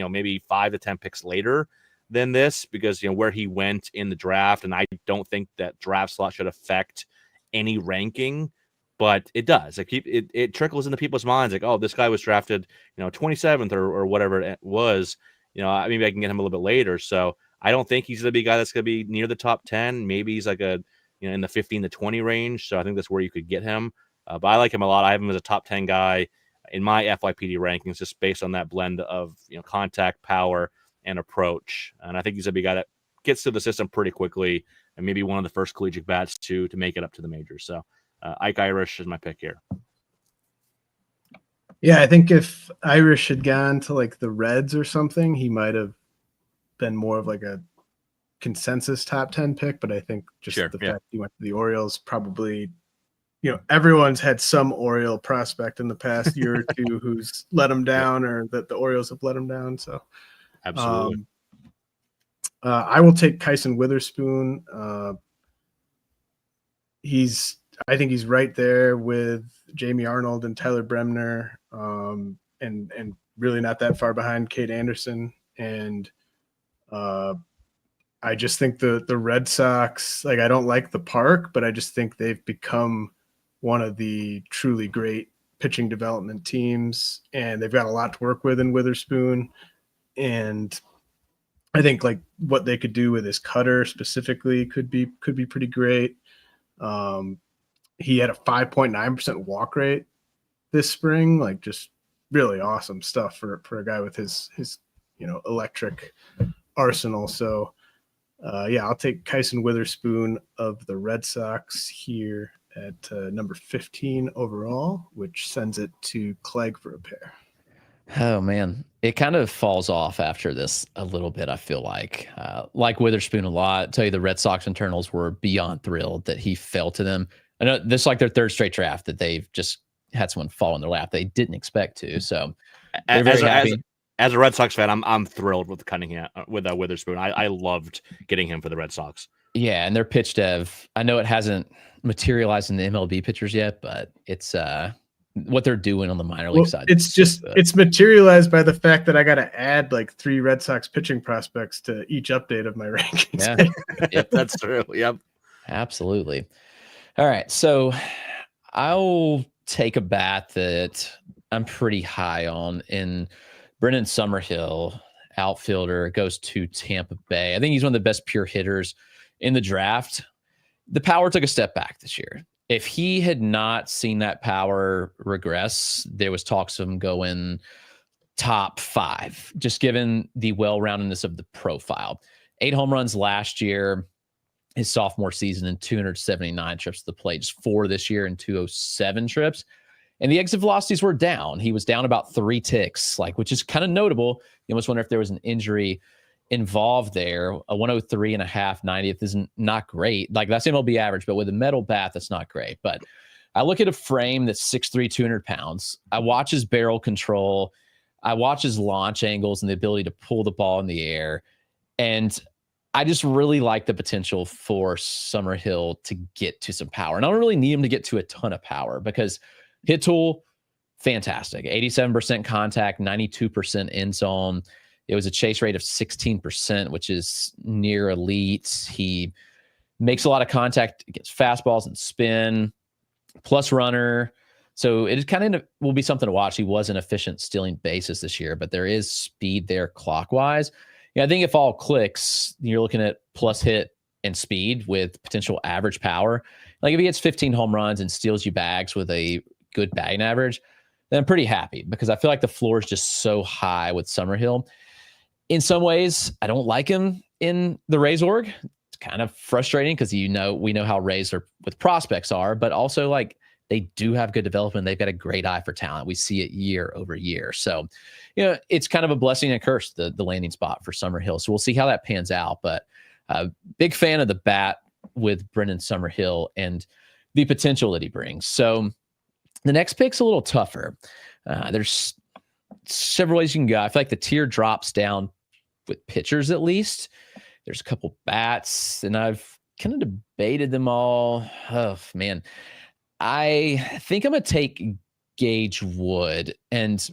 maybe 5 to 10 picks later than this, because where he went in the draft, and I don't think that draft slot should affect any ranking, but it does. It trickles into people's minds, like, oh, this guy was drafted 27th or whatever it was, maybe I can get him a little bit later. So I don't think he's going to be a guy that's going to be near the top 10. Maybe he's like in the 15 to 20 range. So I think that's where you could get him. But I like him a lot. I have him as a top 10 guy in my FYPD rankings, just based on that blend of contact, power, and approach. And I think he's a big guy that gets to the system pretty quickly, and maybe one of the first collegiate bats to make it up to the majors. So Ike Irish is my pick here. Yeah, I think if Irish had gone to like the Reds or something, he might have been more of like a consensus top 10 pick. But I think just the fact he went to the Orioles, probably, everyone's had some Oriole prospect in the past year or two who's let him down, or that the Orioles have let him down. So absolutely. I will take Kyson Witherspoon. I think he's right there with Jamie Arnold and Tyler Bremner, and really not that far behind Kade Anderson. And I just think the Red Sox, I don't like the park, but I just think they've become one of the truly great pitching development teams, and they've got a lot to work with in Witherspoon. And I think what they could do with his cutter specifically could be pretty great. He had a 5.9% walk rate this spring, just really awesome stuff for a guy with his electric arsenal. So I'll take Kyson Witherspoon of the Red Sox here at number 15 overall, which sends it to Clegg for a pair. Oh man, it kind of falls off after this a little bit. I feel like Witherspoon a lot. I'll tell you, the Red Sox internals were beyond thrilled that he fell to them. I know this is like their third straight draft that they've just had someone fall in their lap they didn't expect to. So they're very happy. As a Red Sox fan, I'm thrilled with Cunningham, with Witherspoon. I loved getting him for the Red Sox. Yeah, and their pitch dev, I know it hasn't materialized in the MLB pitchers yet, but it's what they're doing on the minor league side. It's materialized by the fact that I got to add 3 Red Sox pitching prospects to each update of my rankings. Yeah, that's true. Yep, absolutely. All right, so I'll take a bat that I'm pretty high on in Brendan Summerhill, outfielder, goes to Tampa Bay. I think he's one of the best pure hitters in the draft. The power took a step back this year. If he had not seen that power regress, there was talks of him going top 5, just given the well-roundedness of the profile. 8 home runs last year, his sophomore season, and 279 trips to the plate. Just 4 this year and 207 trips. And the exit velocities were down. He was down about 3 ticks, which is kind of notable. You almost wonder if there was an injury involved there. A 103.5 90th isn't not great. That's MLB average, but with a metal bat, that's not great. But I look at a frame that's 6'3", 200 pounds. I watch his barrel control. I watch his launch angles and the ability to pull the ball in the air. And I just really like the potential for Summerhill to get to some power. And I don't really need him to get to a ton of power, because hit tool, fantastic. 87% contact, 92% end zone. It was a chase rate of 16%, which is near elite. He makes a lot of contact against fastballs and spin, plus runner. So it kind of will be something to watch. He wasn't efficient stealing bases this year, but there is speed there clockwise. I think if all clicks, you're looking at plus hit and speed with potential average power. If he hits 15 home runs and steals you bags with a good batting average, then I'm pretty happy, because I feel like the floor is just so high with Summerhill. In some ways, I don't like him in the Rays org. It's kind of frustrating, because we know how Rays are with prospects are, but also they do have good development. They've got a great eye for talent. We see it year over year. So, it's kind of a blessing and a curse, the landing spot for Summerhill. So we'll see how that pans out. But big fan of the bat with Brendan Summerhill and the potential that he brings. So the next pick's a little tougher. There's several ways you can go. I feel like the tier drops down with pitchers, at least. There's a couple bats, and I've kind of debated them all. Oh, man. I think I'm going to take Gage Wood, and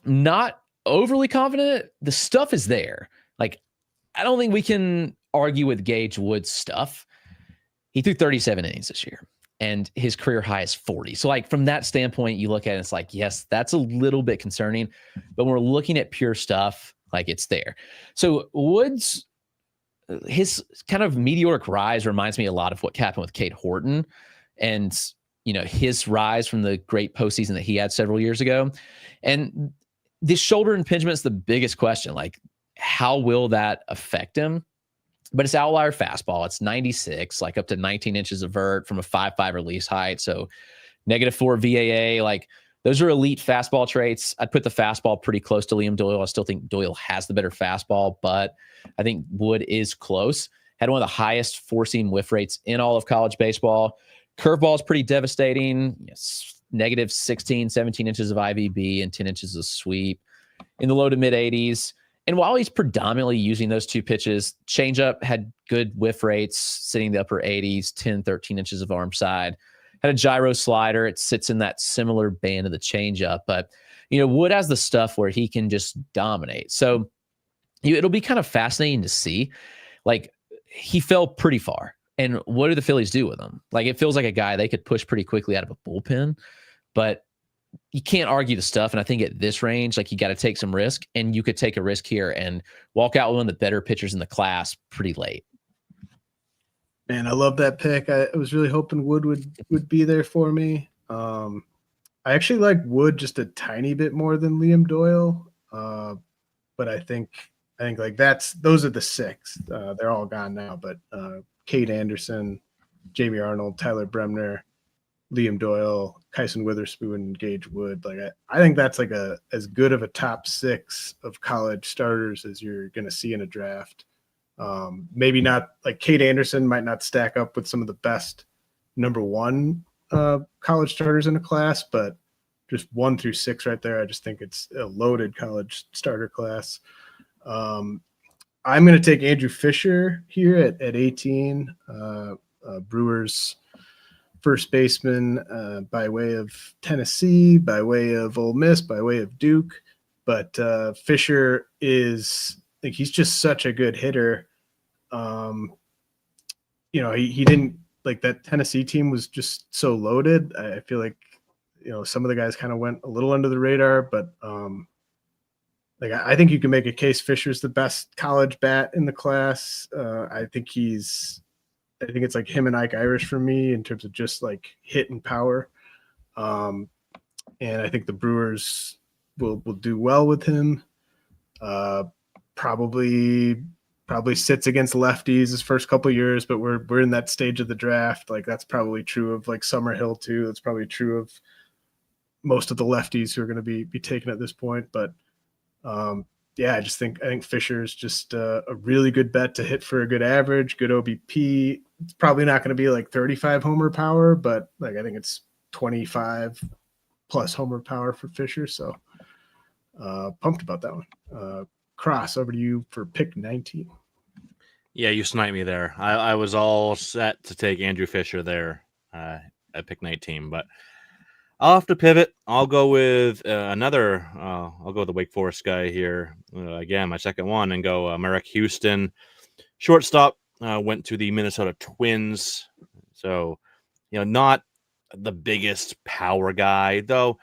not overly confident. The stuff is there. I don't think we can argue with Gage Wood's stuff. He threw 37 innings this year, and his career high is 40. So from that standpoint, you look at it, it's yes, that's a little bit concerning. But when we're looking at pure stuff, Like it's there. So Woods, his kind of meteoric rise reminds me a lot of what happened with Cade Horton and, his rise from the great postseason that he had several years ago. And the shoulder impingement is the biggest question. Like, how will that affect him? But it's outlier fastball. It's 96, like up to 19 inches of vert from a 5.5 release height. So -4 VAA, like those are elite fastball traits. I'd put the fastball pretty close to Liam Doyle. I still think Doyle has the better fastball, but I think Wood is close. Had one of the highest four-seam whiff rates in all of college baseball. Curveball is pretty devastating. Yes, -16, 17 inches of IVB and 10 inches of sweep in the low to mid 80s. And while he's predominantly using those two pitches, changeup had good whiff rates, sitting in the upper 80s, 10, 13 inches of arm side. Had a gyro slider. It sits in that similar band of the changeup. But, Wood has the stuff where he can just dominate. So it'll be kind of fascinating to see. Like, he fell pretty far. And what do the Phillies do with him? Like, it feels like a guy they could push pretty quickly out of a bullpen. But you can't argue the stuff. And I think at this range, like, you got to take some risk. And you could take a risk here and walk out with one of the better pitchers in the class pretty late. Man, I love that pick. I was really hoping Wood would be there for me. I actually like Wood just a tiny bit more than Liam Doyle. But I think like those are the six. They're all gone now. But Kade Anderson, Jamie Arnold, Tyler Bremner, Liam Doyle, Kyson Witherspoon, Gage Wood. Like I think that's like as good of a top six of college starters as you're going to see in a draft. Maybe not, like Kade Anderson might not stack up with some of the best number one college starters in a class, but just 1 through 6 right there. I just think it's a loaded college starter class. I'm going to take Andrew Fischer here at 18, Brewers first baseman by way of Tennessee, by way of Ole Miss, by way of Duke. But Fischer like he's just such a good hitter. He didn't, like, that Tennessee team was just so loaded. I feel like, some of the guys kind of went a little under the radar, but like I think you can make a case Fisher's the best college bat in the class. I think it's like him and Ike Irish for me in terms of just like hit and power. And I think the Brewers will do well with him. Probably sits against lefties his first couple of years, but we're in that stage of the draft. Like that's probably true of like Summerhill too. That's probably true of most of the lefties who are going to be taken at this point. But I think Fisher is just a really good bet to hit for a good average, good OBP. It's probably not going to be like 35 homer power, but like I think it's 25 plus homer power for Fisher. So pumped about that one. Cross, over to you for pick 19. Yeah, you sniped me there. I was all set to take Andrew Fischer there at pick 19, but I'll have to pivot. I'll go with I'll go with the Wake Forest guy here. Again, my second one, and go Marek Houston. Shortstop, went to the Minnesota Twins. So, not the biggest power guy, though.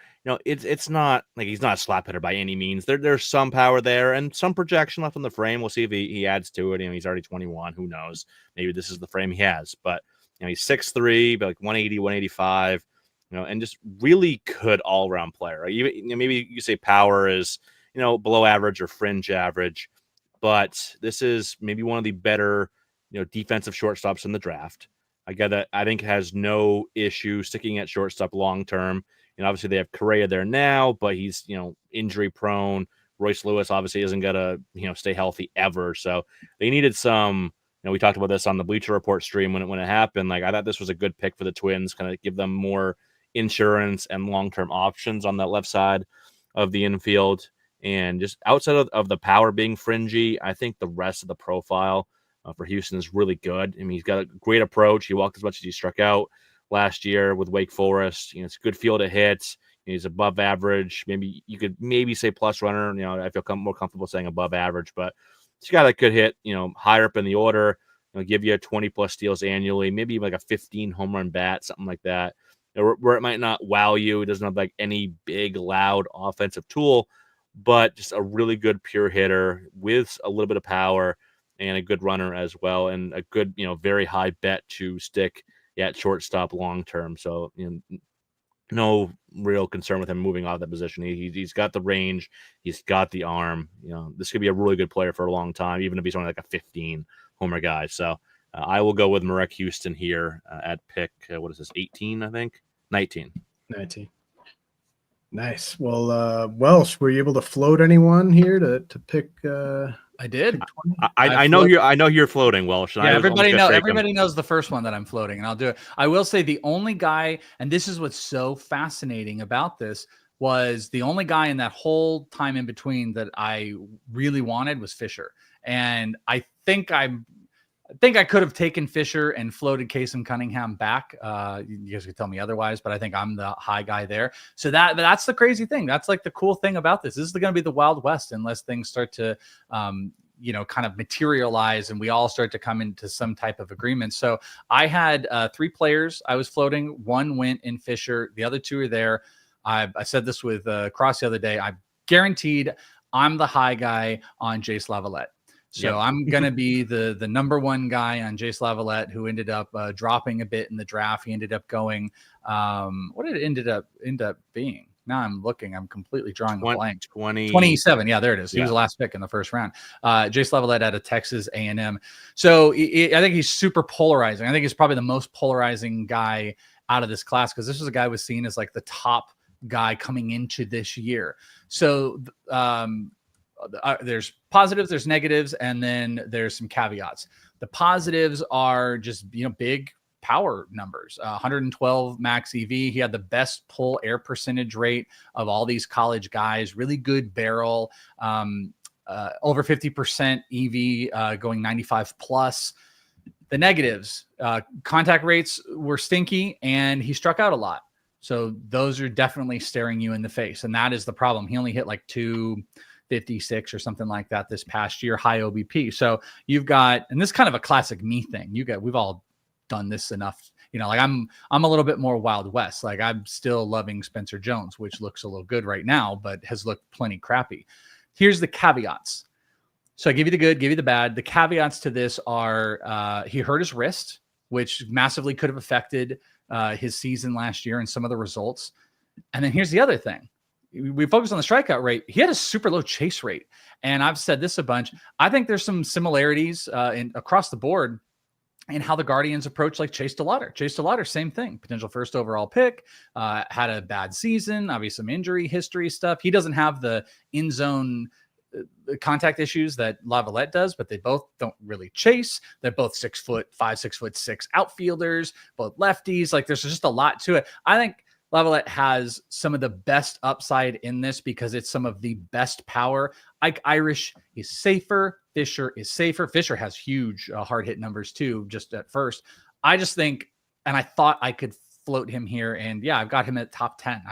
It's not like he's not a slap hitter by any means. There's some power there and some projection left on the frame. We'll see if he adds to it. He's already 21. Who knows? Maybe this is the frame he has. But he's 6'3", like 180, 185. And just really good all-around player. Maybe you say power is below average or fringe average, but this is maybe one of the better defensive shortstops in the draft. A guy that I think has no issue sticking at shortstop long term. Obviously they have Correa there now, but he's, injury prone. Royce Lewis obviously isn't going to, stay healthy ever. So they needed some, we talked about this on the Bleacher Report stream when it happened. Like, I thought this was a good pick for the Twins, kind of give them more insurance and long-term options on that left side of the infield. And just outside of the power being fringy, I think the rest of the profile for Houston is really good. He's got a great approach. He walked as much as he struck out last year with Wake Forest. It's a good field of hits. He's above average. Maybe you could say plus runner. I feel more comfortable saying above average, but he's got a good hit, higher up in the order. Give you 20 plus steals annually, maybe like a 15 home run bat, something like that. Where it might not wow you. It doesn't have like any big, loud offensive tool, but just a really good pure hitter with a little bit of power and a good runner as well, and a good, very high bet to stick at shortstop long term. So, no real concern with him moving out of that position. He's got the range, he's got the arm. This could be a really good player for a long time, even if he's only like a 15 homer guy. So I will go with Marek Houston here at pick. What is this? 18, I think. 19. Nice. Well, Welsh, were you able to float anyone here to pick? I did. I know you're floating, Welsh. Yeah, everybody knows the first one that I'm floating, and I'll do it. I will say the only guy, and this is what's so fascinating about this, was the only guy in that whole time in between that I really wanted was Fischer. And I think I could have taken Fischer and floated Kayson Cunningham back. You guys could tell me otherwise, but I think I'm the high guy there. So that's the crazy thing. That's like the cool thing about this. This is going to be the Wild West unless things start to, kind of materialize and we all start to come into some type of agreement. So I had 3 players I was floating. One went in Fischer. The other 2 are there. I said this with Cross the other day. I guaranteed I'm the high guy on Chase LaViolette. So I'm going to be the number 1 guy on Chase LaViolette, who ended up dropping a bit in the draft. He ended up going, what did it end up being? Now I'm looking, I'm completely drawing a blank. 27. Yeah, there it is. He was the last pick in the first round. Chase LaViolette out of Texas A&M. So I think he's super polarizing. I think he's probably the most polarizing guy out of this class, because this was a guy who was seen as like the top guy coming into this year. So there's positives, there's negatives, and then there's some caveats. The positives are just, big power numbers, 112 max EV. He had the best pull air percentage rate of all these college guys, really good barrel, over 50% EV, going 95 plus. The negatives, contact rates were stinky, and he struck out a lot. So those are definitely staring you in the face. And that is the problem. He only hit like 256 or something like that this past year, high OBP. So you've got, and this is kind of a classic me thing. We've all done this enough. Like I'm a little bit more Wild West. Like I'm still loving Spencer Jones, which looks a little good right now, but has looked plenty crappy. Here's the caveats. So I give you the good, give you the bad. The caveats to this are he hurt his wrist, which massively could have affected his season last year and some of the results. And then here's the other thing. We focus on the strikeout rate. He had a super low chase rate. And I've said this a bunch. I think there's some similarities across the board in how the Guardians approach like Chase LaViolette. Chase LaViolette, same thing. Potential first overall pick, had a bad season, obviously some injury history stuff. He doesn't have the in-zone contact issues that LaViolette does, but they both don't really chase. They're both 6'5", 6'6" outfielders, both lefties. Like there's just a lot to it. I think LaViolette has some of the best upside in this because it's some of the best power. Ike Irish is safer. Fischer is safer. Fischer has huge hard hit numbers too, just at first. I just think, and I thought I could float him here, and yeah, I've got him at top 10.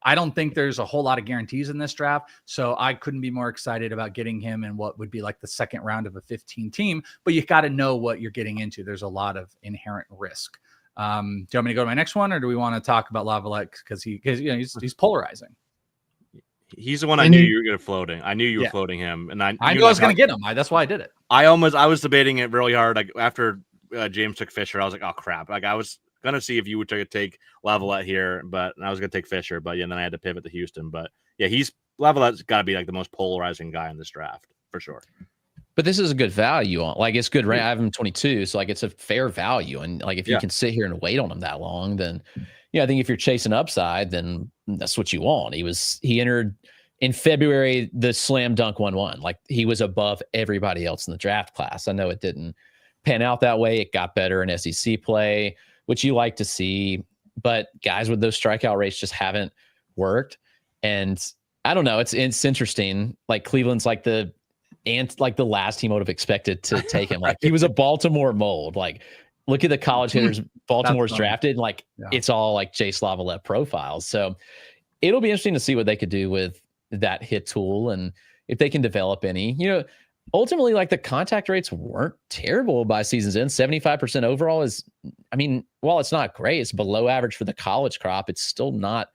I don't think there's a whole lot of guarantees in this draft, so I couldn't be more excited about getting him in what would be like the second round of a 15 team, but you got to know what you're getting into. There's a lot of inherent risk. Do you want me to go to my next one, or do we want to talk about LaViolette because he's polarizing? He's the one I knew you were going to floating. I knew you were floating him, and I knew I was going to get him. That's why I did it. I was debating it really hard. Like after James took Fischer, I was like, oh crap! Like I was going to see if you would try to take LaViolette here, but I was going to take Fischer, but then I had to pivot to Houston. But yeah, LaViollette's got to be like the most polarizing guy in this draft for sure. But this is a good value on, like, it's good. Right, I have him 22, so like it's a fair value. And like if you can sit here and wait on him that long, then I think if you're chasing upside, then that's what you want. He entered in February the slam dunk 1-1. Like he was above everybody else in the draft class. I know it didn't pan out that way. It got better in SEC play, which you like to see. But guys with those strikeout rates just haven't worked. And I don't know. It's interesting. Like Cleveland's like the last team I would have expected to take him. Like he was a Baltimore mold. Like look at the college hitters Baltimore's drafted. Like it's all like Chase LaViolette profiles. So it'll be interesting to see what they could do with that hit tool and if they can develop any. Ultimately, like the contact rates weren't terrible by season's end. 75% overall is, I mean, while it's not great, it's below average for the college crop. It's still not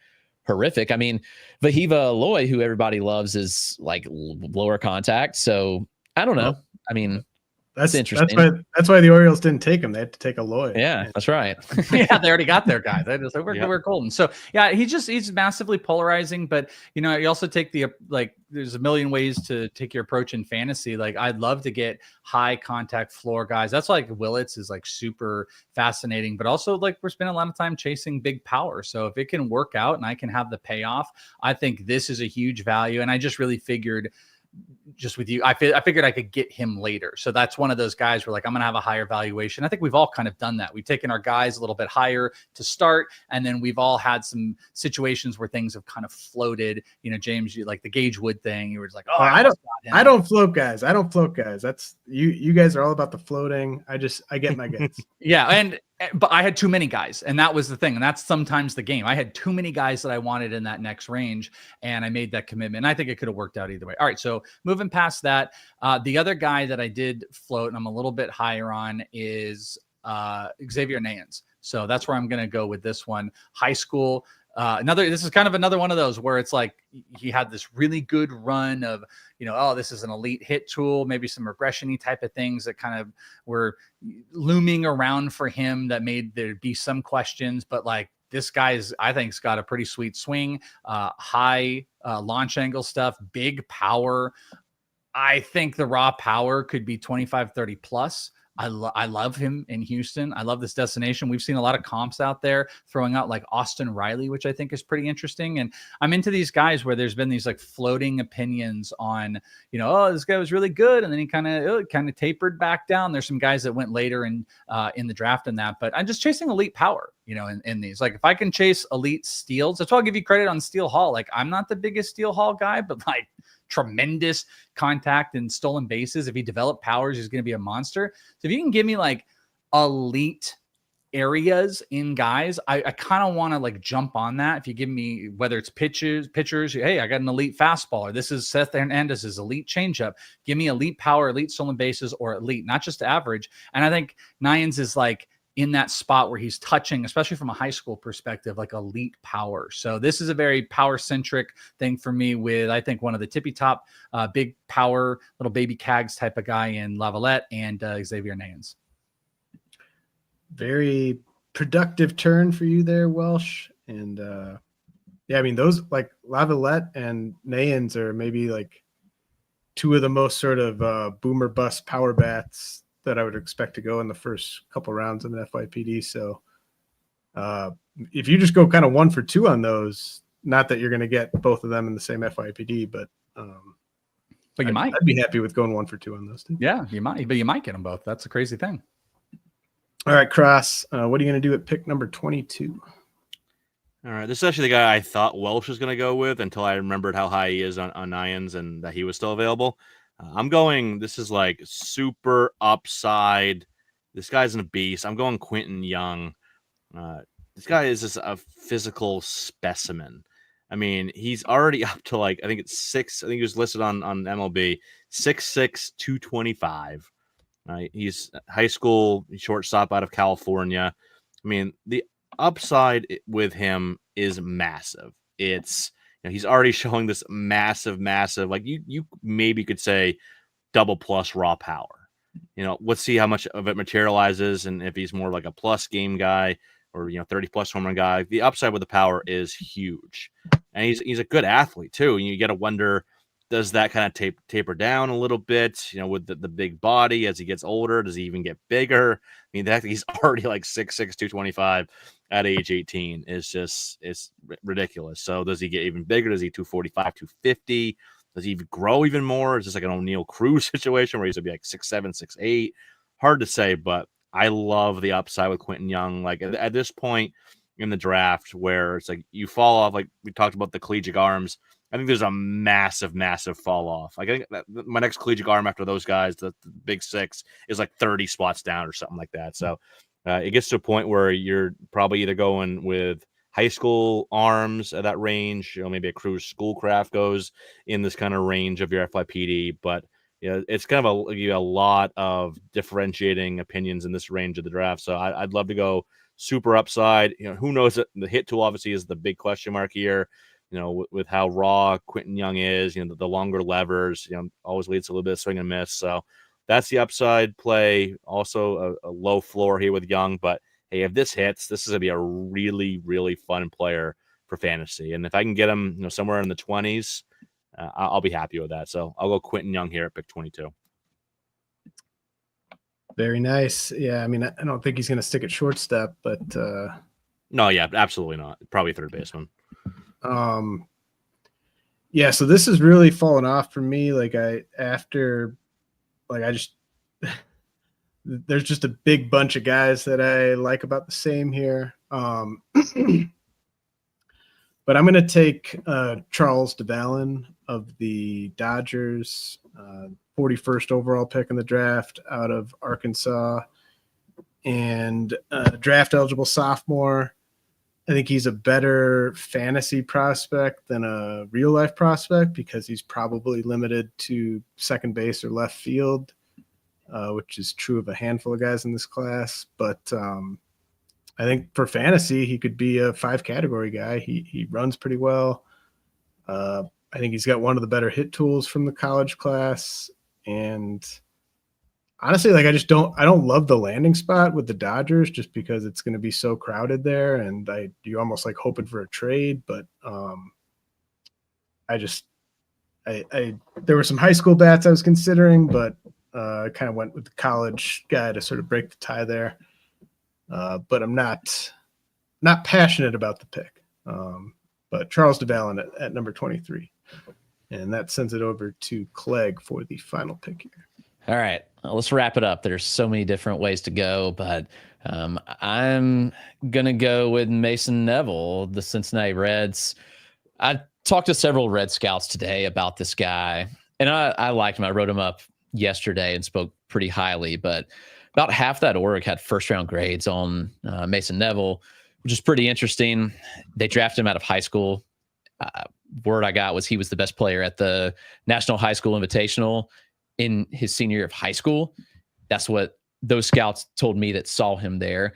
horrific. I mean, Vahiva Loy, who everybody loves, is like lower contact. So I don't know. I mean, that's interesting. That's why the Orioles didn't take him. They had to take a Loy. Yeah, that's right. Yeah, they already got their guy. They just like, we're golden. So yeah, he's massively polarizing. But you know, you also take the there's a million ways to take your approach in fantasy. Like I'd love to get high contact floor guys. That's like Willits is like super fascinating, but also like we're spending a lot of time chasing big power. So if it can work out and I can have the payoff, I think this is a huge value. And I just really figured just with you, I figured I could get him later. So that's one of those guys where like, I'm going to have a higher valuation. I think we've all kind of done that. We've taken our guys a little bit higher to start. And then we've all had some situations where things have kind of floated, you know, James, you like the Gage Wood thing. You were just like, oh, I don't float guys. That's you guys are all about the floating. I get my guys. Yeah. But I had too many guys, and that was the thing. And that's sometimes the game. I had too many guys that I wanted in that next range, and I made that commitment. And I think it could have worked out either way. All right. So moving past that, the other guy that I did float and I'm a little bit higher on is Xavier Neyens. So that's where I'm going to go with this one. High school. This is kind of another one of those where it's like he had this really good run of, you know, oh, this is an elite hit tool, maybe some regression-y type of things that kind of were looming around for him that made there be some questions, but like this guy's, I think, has got a pretty sweet swing, high launch angle stuff, big power. I think the raw power could be 25, 30 plus. I love him in Houston. I love this destination. We've seen a lot of comps out there throwing out like Austin Riley, which I think is pretty interesting. And I'm into these guys where there's been these like floating opinions on, you know, oh, this guy was really good. And then he kind of tapered back down. There's some guys that went later in the draft in that, but I'm just chasing elite power, you know, in these. Like if I can chase elite steals, that's why I'll give you credit on Steele Hall. Like I'm not the biggest Steele Hall guy, but like tremendous contact and stolen bases. If he developed powers, he's going to be a monster. So if you can give me like elite areas in guys, I kind of want to like jump on that. If you give me, whether it's pitchers, hey, I got an elite fastball, or this is Seth Hernandez's elite changeup. Give me elite power, elite stolen bases, or elite, not just average. And I think Neyens is like in that spot where he's touching, especially from a high school perspective, like elite power. So this is a very power-centric thing for me with, I think, one of the tippy-top big power, little baby Cags type of guy in LaViolette and Xavier Neyens. Very productive turn for you there, Welsh. And yeah, I mean, those like LaViolette and Neyens are maybe like two of the most sort of boomer bust power bats that I would expect to go in the first couple rounds of an FYPD. So if you just go kind of 1 for 2 on those, not that you're going to get both of them in the same FYPD, but you might. I'd be happy with going 1 for 2 on those two. Yeah, you might, but you might get them both. That's a crazy thing. All right, Cross, what are you going to do at pick number 22? All right, this is actually the guy I thought Welsh was going to go with until I remembered how high he is on Neyens and that he was still available. I'm going, this is like super upside. This guy's a beast. I'm going Quentin Young. This guy is just a physical specimen. I mean, he's already up to like, I think it's 6. I think he was listed on MLB, 6'6", 225. He's high school shortstop out of California. I mean, the upside with him is massive. It's, he's already showing this massive, like you maybe could say double plus raw power. Let's see how much of it materializes. And if he's more like a plus game guy or, 30 plus home run guy, the upside with the power is huge. And he's a good athlete too. And you got to wonder, does that kind of taper down a little bit, with the big body as he gets older? Does he even get bigger? I mean, the fact that he's already like 6'6", 225 at age 18 it's ridiculous. So does he get even bigger? Does he 245, 250? Does he grow even more? Is this like an O'Neal Cruz situation where he's going to be like 6'7", 6'8"? Hard to say, but I love the upside with Quentin Young. Like at this point in the draft where it's like you fall off, like we talked about the collegiate arms, I think there's a massive fall off. Like I think my next collegiate arm after those guys, the big 6, is like 30 spots down or something like that. So it gets to a point where you're probably either going with high school arms at that range, maybe a Cruz Schoolcraft goes in this kind of range of your FYPD, but it's kind of a lot of differentiating opinions in this range of the draft. So I'd love to go super upside. Who knows? The hit tool obviously is the big question mark here. With how raw Quentin Young is, the longer levers, always leads to a little bit of swing and miss. So that's the upside play. Also a low floor here with Young, but hey, if this hits, this is gonna be a really, really fun player for fantasy. And if I can get him, somewhere in the 20s, I'll be happy with that. So I'll go Quentin Young here at pick 22. Very nice. Yeah, I mean, I don't think he's gonna stick at shortstop, but no, yeah, absolutely not. Probably third baseman. Yeah, so this has really fallen off for me. There's just a big bunch of guys that I like about the same here. But I'm going to take Charles Davalan of the Dodgers, 41st overall pick in the draft out of Arkansas, and draft eligible sophomore. I think he's a better fantasy prospect than a real life prospect because he's probably limited to second base or left field, which is true of a handful of guys in this class. But I think for fantasy, he could be a 5-category guy. He runs pretty well. I think he's got one of the better hit tools from the college class. And honestly, I don't love the landing spot with the Dodgers just because it's going to be so crowded there, and you're almost like hoping for a trade. But there were some high school bats I was considering, but I kind of went with the college guy to sort of break the tie there. But I'm not passionate about the pick. But Charles Davalan at number 23, and that sends it over to Clegg for the final pick here. All right, let's wrap it up. There's so many different ways to go, but I'm going to go with Mason Neville, the Cincinnati Reds. I talked to several Red scouts today about this guy, and I liked him. I wrote him up yesterday and spoke pretty highly, but about half that org had first-round grades on Mason Neville, which is pretty interesting. They drafted him out of high school. Word I got was he was the best player at the National High School Invitational in his senior year of high school. That's what those scouts told me that saw him there.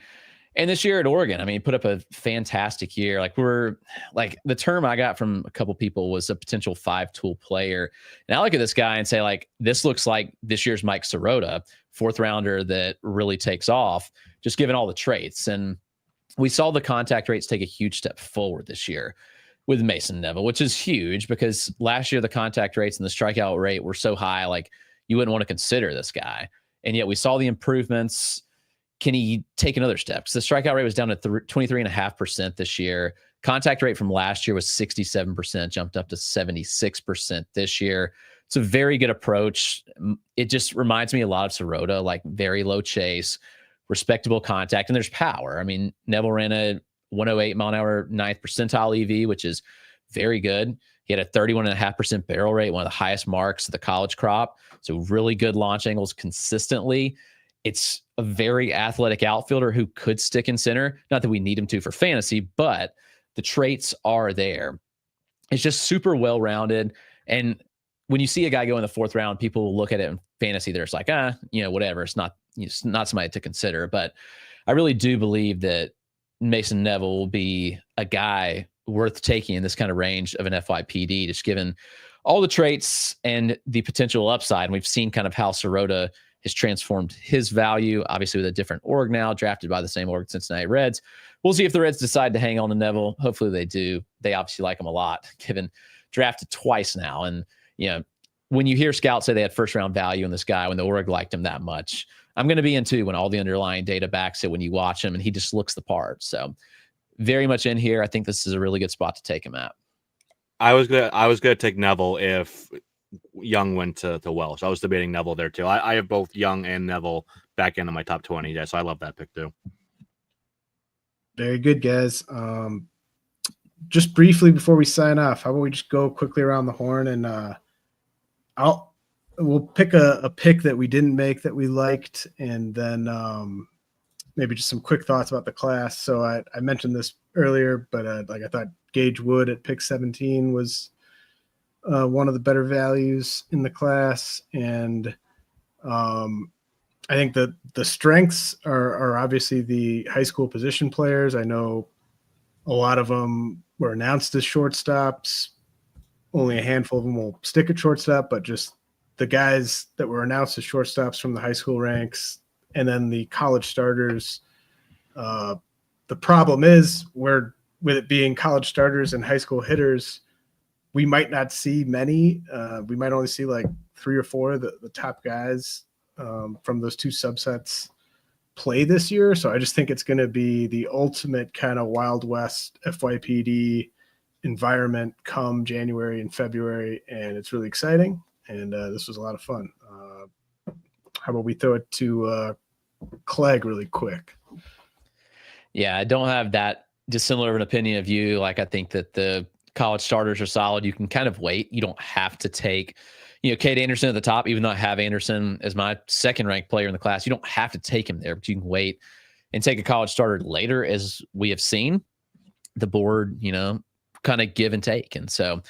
And this year at Oregon, I mean, he put up a fantastic year. The term I got from a couple people was a potential 5-tool player. And I look at this guy and say, this looks like this year's Mike Sirota, 4th rounder that really takes off, just given all the traits. And we saw the contact rates take a huge step forward this year with Mason Neville, which is huge because last year the contact rates and the strikeout rate were so high, you wouldn't want to consider this guy. And yet we saw the improvements. Can he take another step? So the strikeout rate was down to 23.5% this year. Contact rate from last year was 67%, jumped up to 76% this year. It's a very good approach. It just reminds me a lot of Sirota, very low chase, respectable contact, and there's power. I mean, Neville ran a 108 mile an hour 9th percentile EV, which is very good. He had a 31.5% barrel rate, one of the highest marks of the college crop. So really good launch angles consistently. It's a very athletic outfielder who could stick in center. Not that we need him to for fantasy, but the traits are there. It's just super well-rounded. And when you see a guy go in the 4th round, people will look at it in fantasy. They're just whatever. It's not somebody to consider. But I really do believe that Mason Neville will be a guy worth taking in this kind of range of an FYPD, just given all the traits and the potential upside. And we've seen kind of how Sirota has transformed his value, obviously with a different org now, drafted by the same org, Cincinnati Reds. We'll see if the Reds decide to hang on to Neville. Hopefully they do. They obviously like him a lot, given drafted twice now. And, when you hear scouts say they had first-round value in this guy, when the org liked him that much, I'm going to be in too when all the underlying data backs it, when you watch him and he just looks the part. So very much in here. I think this is a really good spot to take him at. I was gonna take Neville if Young went to Welsh. I was debating Neville there too. I have both Young and Neville back into my top 20. Yeah, so I love that pick too. Very good, guys. Just briefly before we sign off, how about we just go quickly around the horn and we'll pick a pick that we didn't make that we liked, and then maybe just some quick thoughts about the class. So I mentioned this earlier, but I thought Gage Wood at pick 17 was one of the better values in the class, and I think that the strengths are obviously the high school position players. I know a lot of them were announced as shortstops. Only a handful of them will stick at shortstop, but just the guys that were announced as shortstops from the high school ranks, and then the college starters. The problem is with it being college starters and high school hitters, we might not see many. We might only see like 3 or 4 of the top guys from those 2 subsets play this year. So I just think it's going to be the ultimate kind of Wild West FYPD environment come January and February, and it's really exciting. And this was a lot of fun. How about we throw it to Clegg really quick? Yeah, I don't have that dissimilar of an opinion of you. Like, I think that the college starters are solid. You can kind of wait. You don't have to take, Kade Anderson at the top, even though I have Anderson as my second ranked player in the class. You don't have to take him there, but you can wait and take a college starter later, as we have seen the board, kind of give and take. And so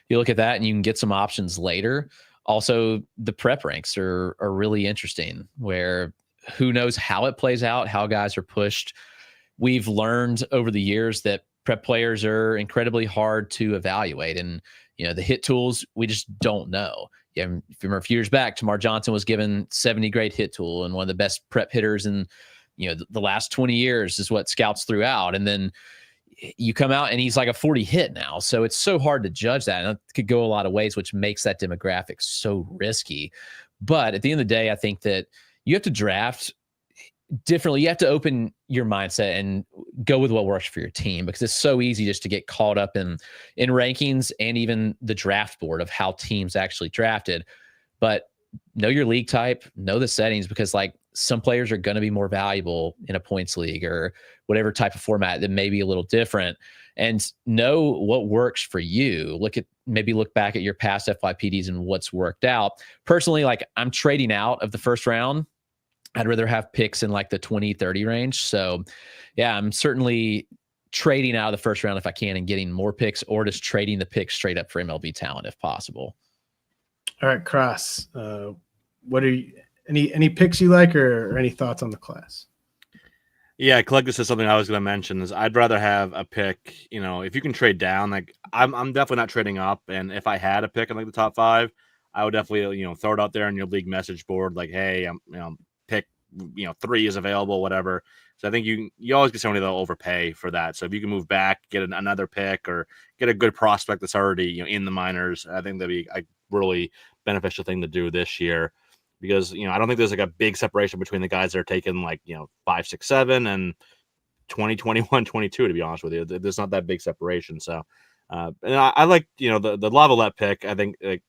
you look at that and you can get some options later. Also, the prep ranks are really interesting, where who knows how it plays out, how guys are pushed. We've learned over the years that prep players are incredibly hard to evaluate. And, the hit tools, we just don't know. Yeah, if you remember a few years back, Tamar Johnson was given 70 grade hit tool, and one of the best prep hitters in, the last 20 years is what scouts threw out. And then you come out and he's like a 40 hit now. So it's so hard to judge that. And it could go a lot of ways, which makes that demographic so risky. But at the end of the day, I think that you have to draft differently. You have to open your mindset and go with what works for your team, because it's so easy just to get caught up in rankings and even the draft board of how teams actually drafted. But know your league type, know the settings, because like some players are going to be more valuable in a points league or whatever type of format that may be a little different, and know what works for you. Look back at your past FYPDs and what's worked out. Personally, like, I'm trading out of the first round. I'd rather have picks in like the 20-30 range. So yeah, I'm certainly trading out of the first round if I can and getting more picks, or just trading the picks straight up for MLB talent if possible. All right, Cross. What are you, any picks you like, or any thoughts on the class? Yeah, Clegg, this is something I was going to mention. Is I'd rather have a pick. If you can trade down, like I'm definitely not trading up. And if I had a pick in like the top 5, I would definitely throw it out there on your league message board, like, hey, pick 3 is available, whatever. So I think you always get somebody that'll overpay for that. So if you can move back, get another pick, or get a good prospect that's already in the minors, I think that'd be a really beneficial thing to do this year. Because I don't think there's like a big separation between the guys that are taking like 5, 6, 7 and 20, 21, 22. To be honest with you, there's not that big separation. So, and I like the LaViolette pick. I think like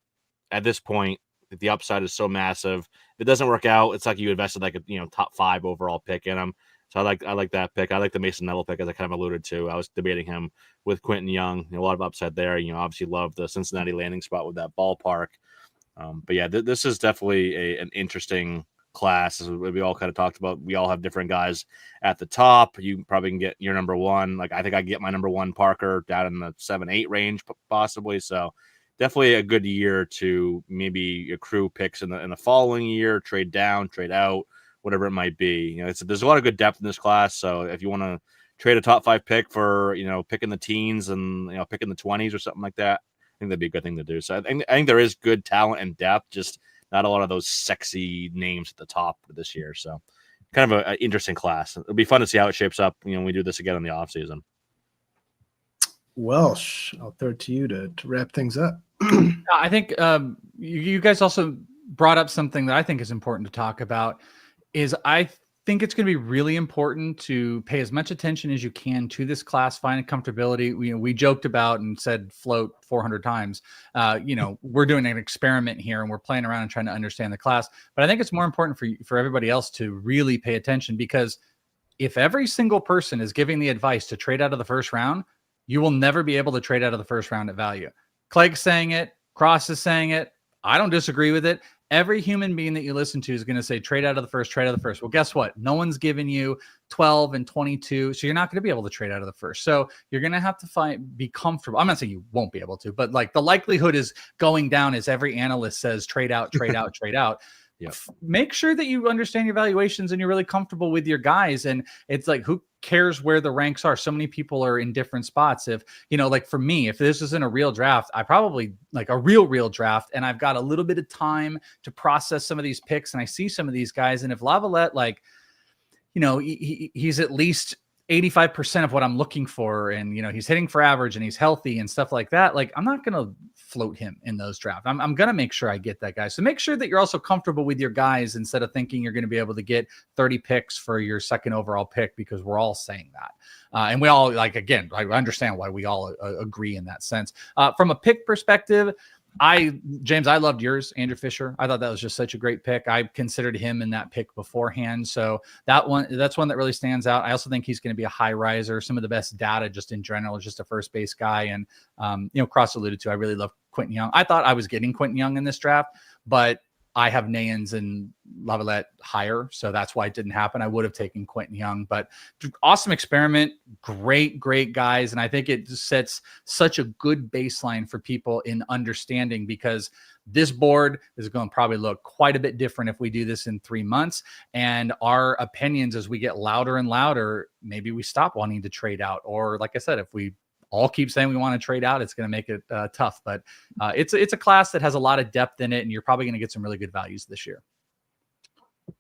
at this point the upside is so massive. If it doesn't work out, it's like you invested like a top 5 overall pick in him. So I like that pick. I like the Mason Neville pick, as I kind of alluded to. I was debating him with Quentin Young. A lot of upside there. Obviously love the Cincinnati landing spot with that ballpark. But yeah, this is definitely an interesting class. As we all kind of talked about, we all have different guys at the top. You probably can get your number 1. Like, I think I get my number 1 Parker down in the 7-8 range, possibly. So definitely a good year to maybe accrue picks in the following year, trade down, trade out, whatever it might be. There's a lot of good depth in this class. So if you want to trade a top 5 pick for picking the teens and picking the 20s or something like that, I think that'd be a good thing to do. So I think there is good talent and depth, just not a lot of those sexy names at the top this year. So kind of an interesting class. It'll be fun to see how it shapes up when we do this again in the offseason. Welsh, I'll throw it to you to wrap things up. I think you guys also brought up something that I think is important to talk about. Is I think it's going to be really important to pay as much attention as you can to this class, find comfortability. We joked about and said float 400 times. We're doing an experiment here and we're playing around and trying to understand the class. But I think it's more important for everybody else to really pay attention, because if every single person is giving the advice to trade out of the first round, you will never be able to trade out of the first round at value. Clegg's saying it. Cross is saying it. I don't disagree with it. Every human being that you listen to is going to say trade out of the first, trade out of the first. Well, guess what? No one's giving you 12 and 22. So you're not going to be able to trade out of the first. So you're going to have to be comfortable. I'm not saying you won't be able to, but like the likelihood is going down as every analyst says, trade out, trade out, trade out. Yep. Make sure that you understand your valuations and you're really comfortable with your guys. And it's like, who cares where the ranks are? So many people are in different spots. If, like for me, if this isn't a real draft, I probably like a real draft, and I've got a little bit of time to process some of these picks, and I see some of these guys. And if LaViolette, like, he's at least 85% of what I'm looking for, and he's hitting for average and he's healthy and stuff like that, like I'm not going to float him in those drafts. I'm going to make sure I get that guy. So make sure that you're also comfortable with your guys instead of thinking you're going to be able to get 30 picks for your second overall pick, because we're all saying that. And we all, like, again, I understand why we all agree in that sense. From a pick perspective, James, I loved yours, Andrew Fischer. I thought that was just such a great pick. I considered him in that pick beforehand. So that's one that really stands out. I also think he's going to be a high riser. Some of the best data just in general, just a first base guy. And, Cross alluded to, I really love Quentin Young. I thought I was getting Quentin Young in this draft, but I have Neyens and LaViolette higher, so that's why it didn't happen. I would have taken Quentin Young, but awesome experiment. Great guys. And I think it sets such a good baseline for people in understanding, because this board is going to probably look quite a bit different if we do this in 3 months. And our opinions, as we get louder and louder, maybe we stop wanting to trade out. Or like I said, if we all keep saying we want to trade out, it's going to make it tough. But it's a class that has a lot of depth in it, and you're probably going to get some really good values this year.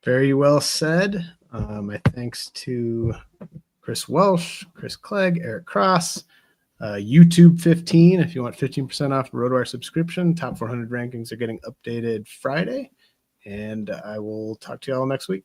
Very well said. My thanks to Chris Welsh, Chris Clegg, Eric Cross, YouTube 15. If you want 15% off the RotoWire subscription, top 400 rankings are getting updated Friday. And I will talk to you all next week.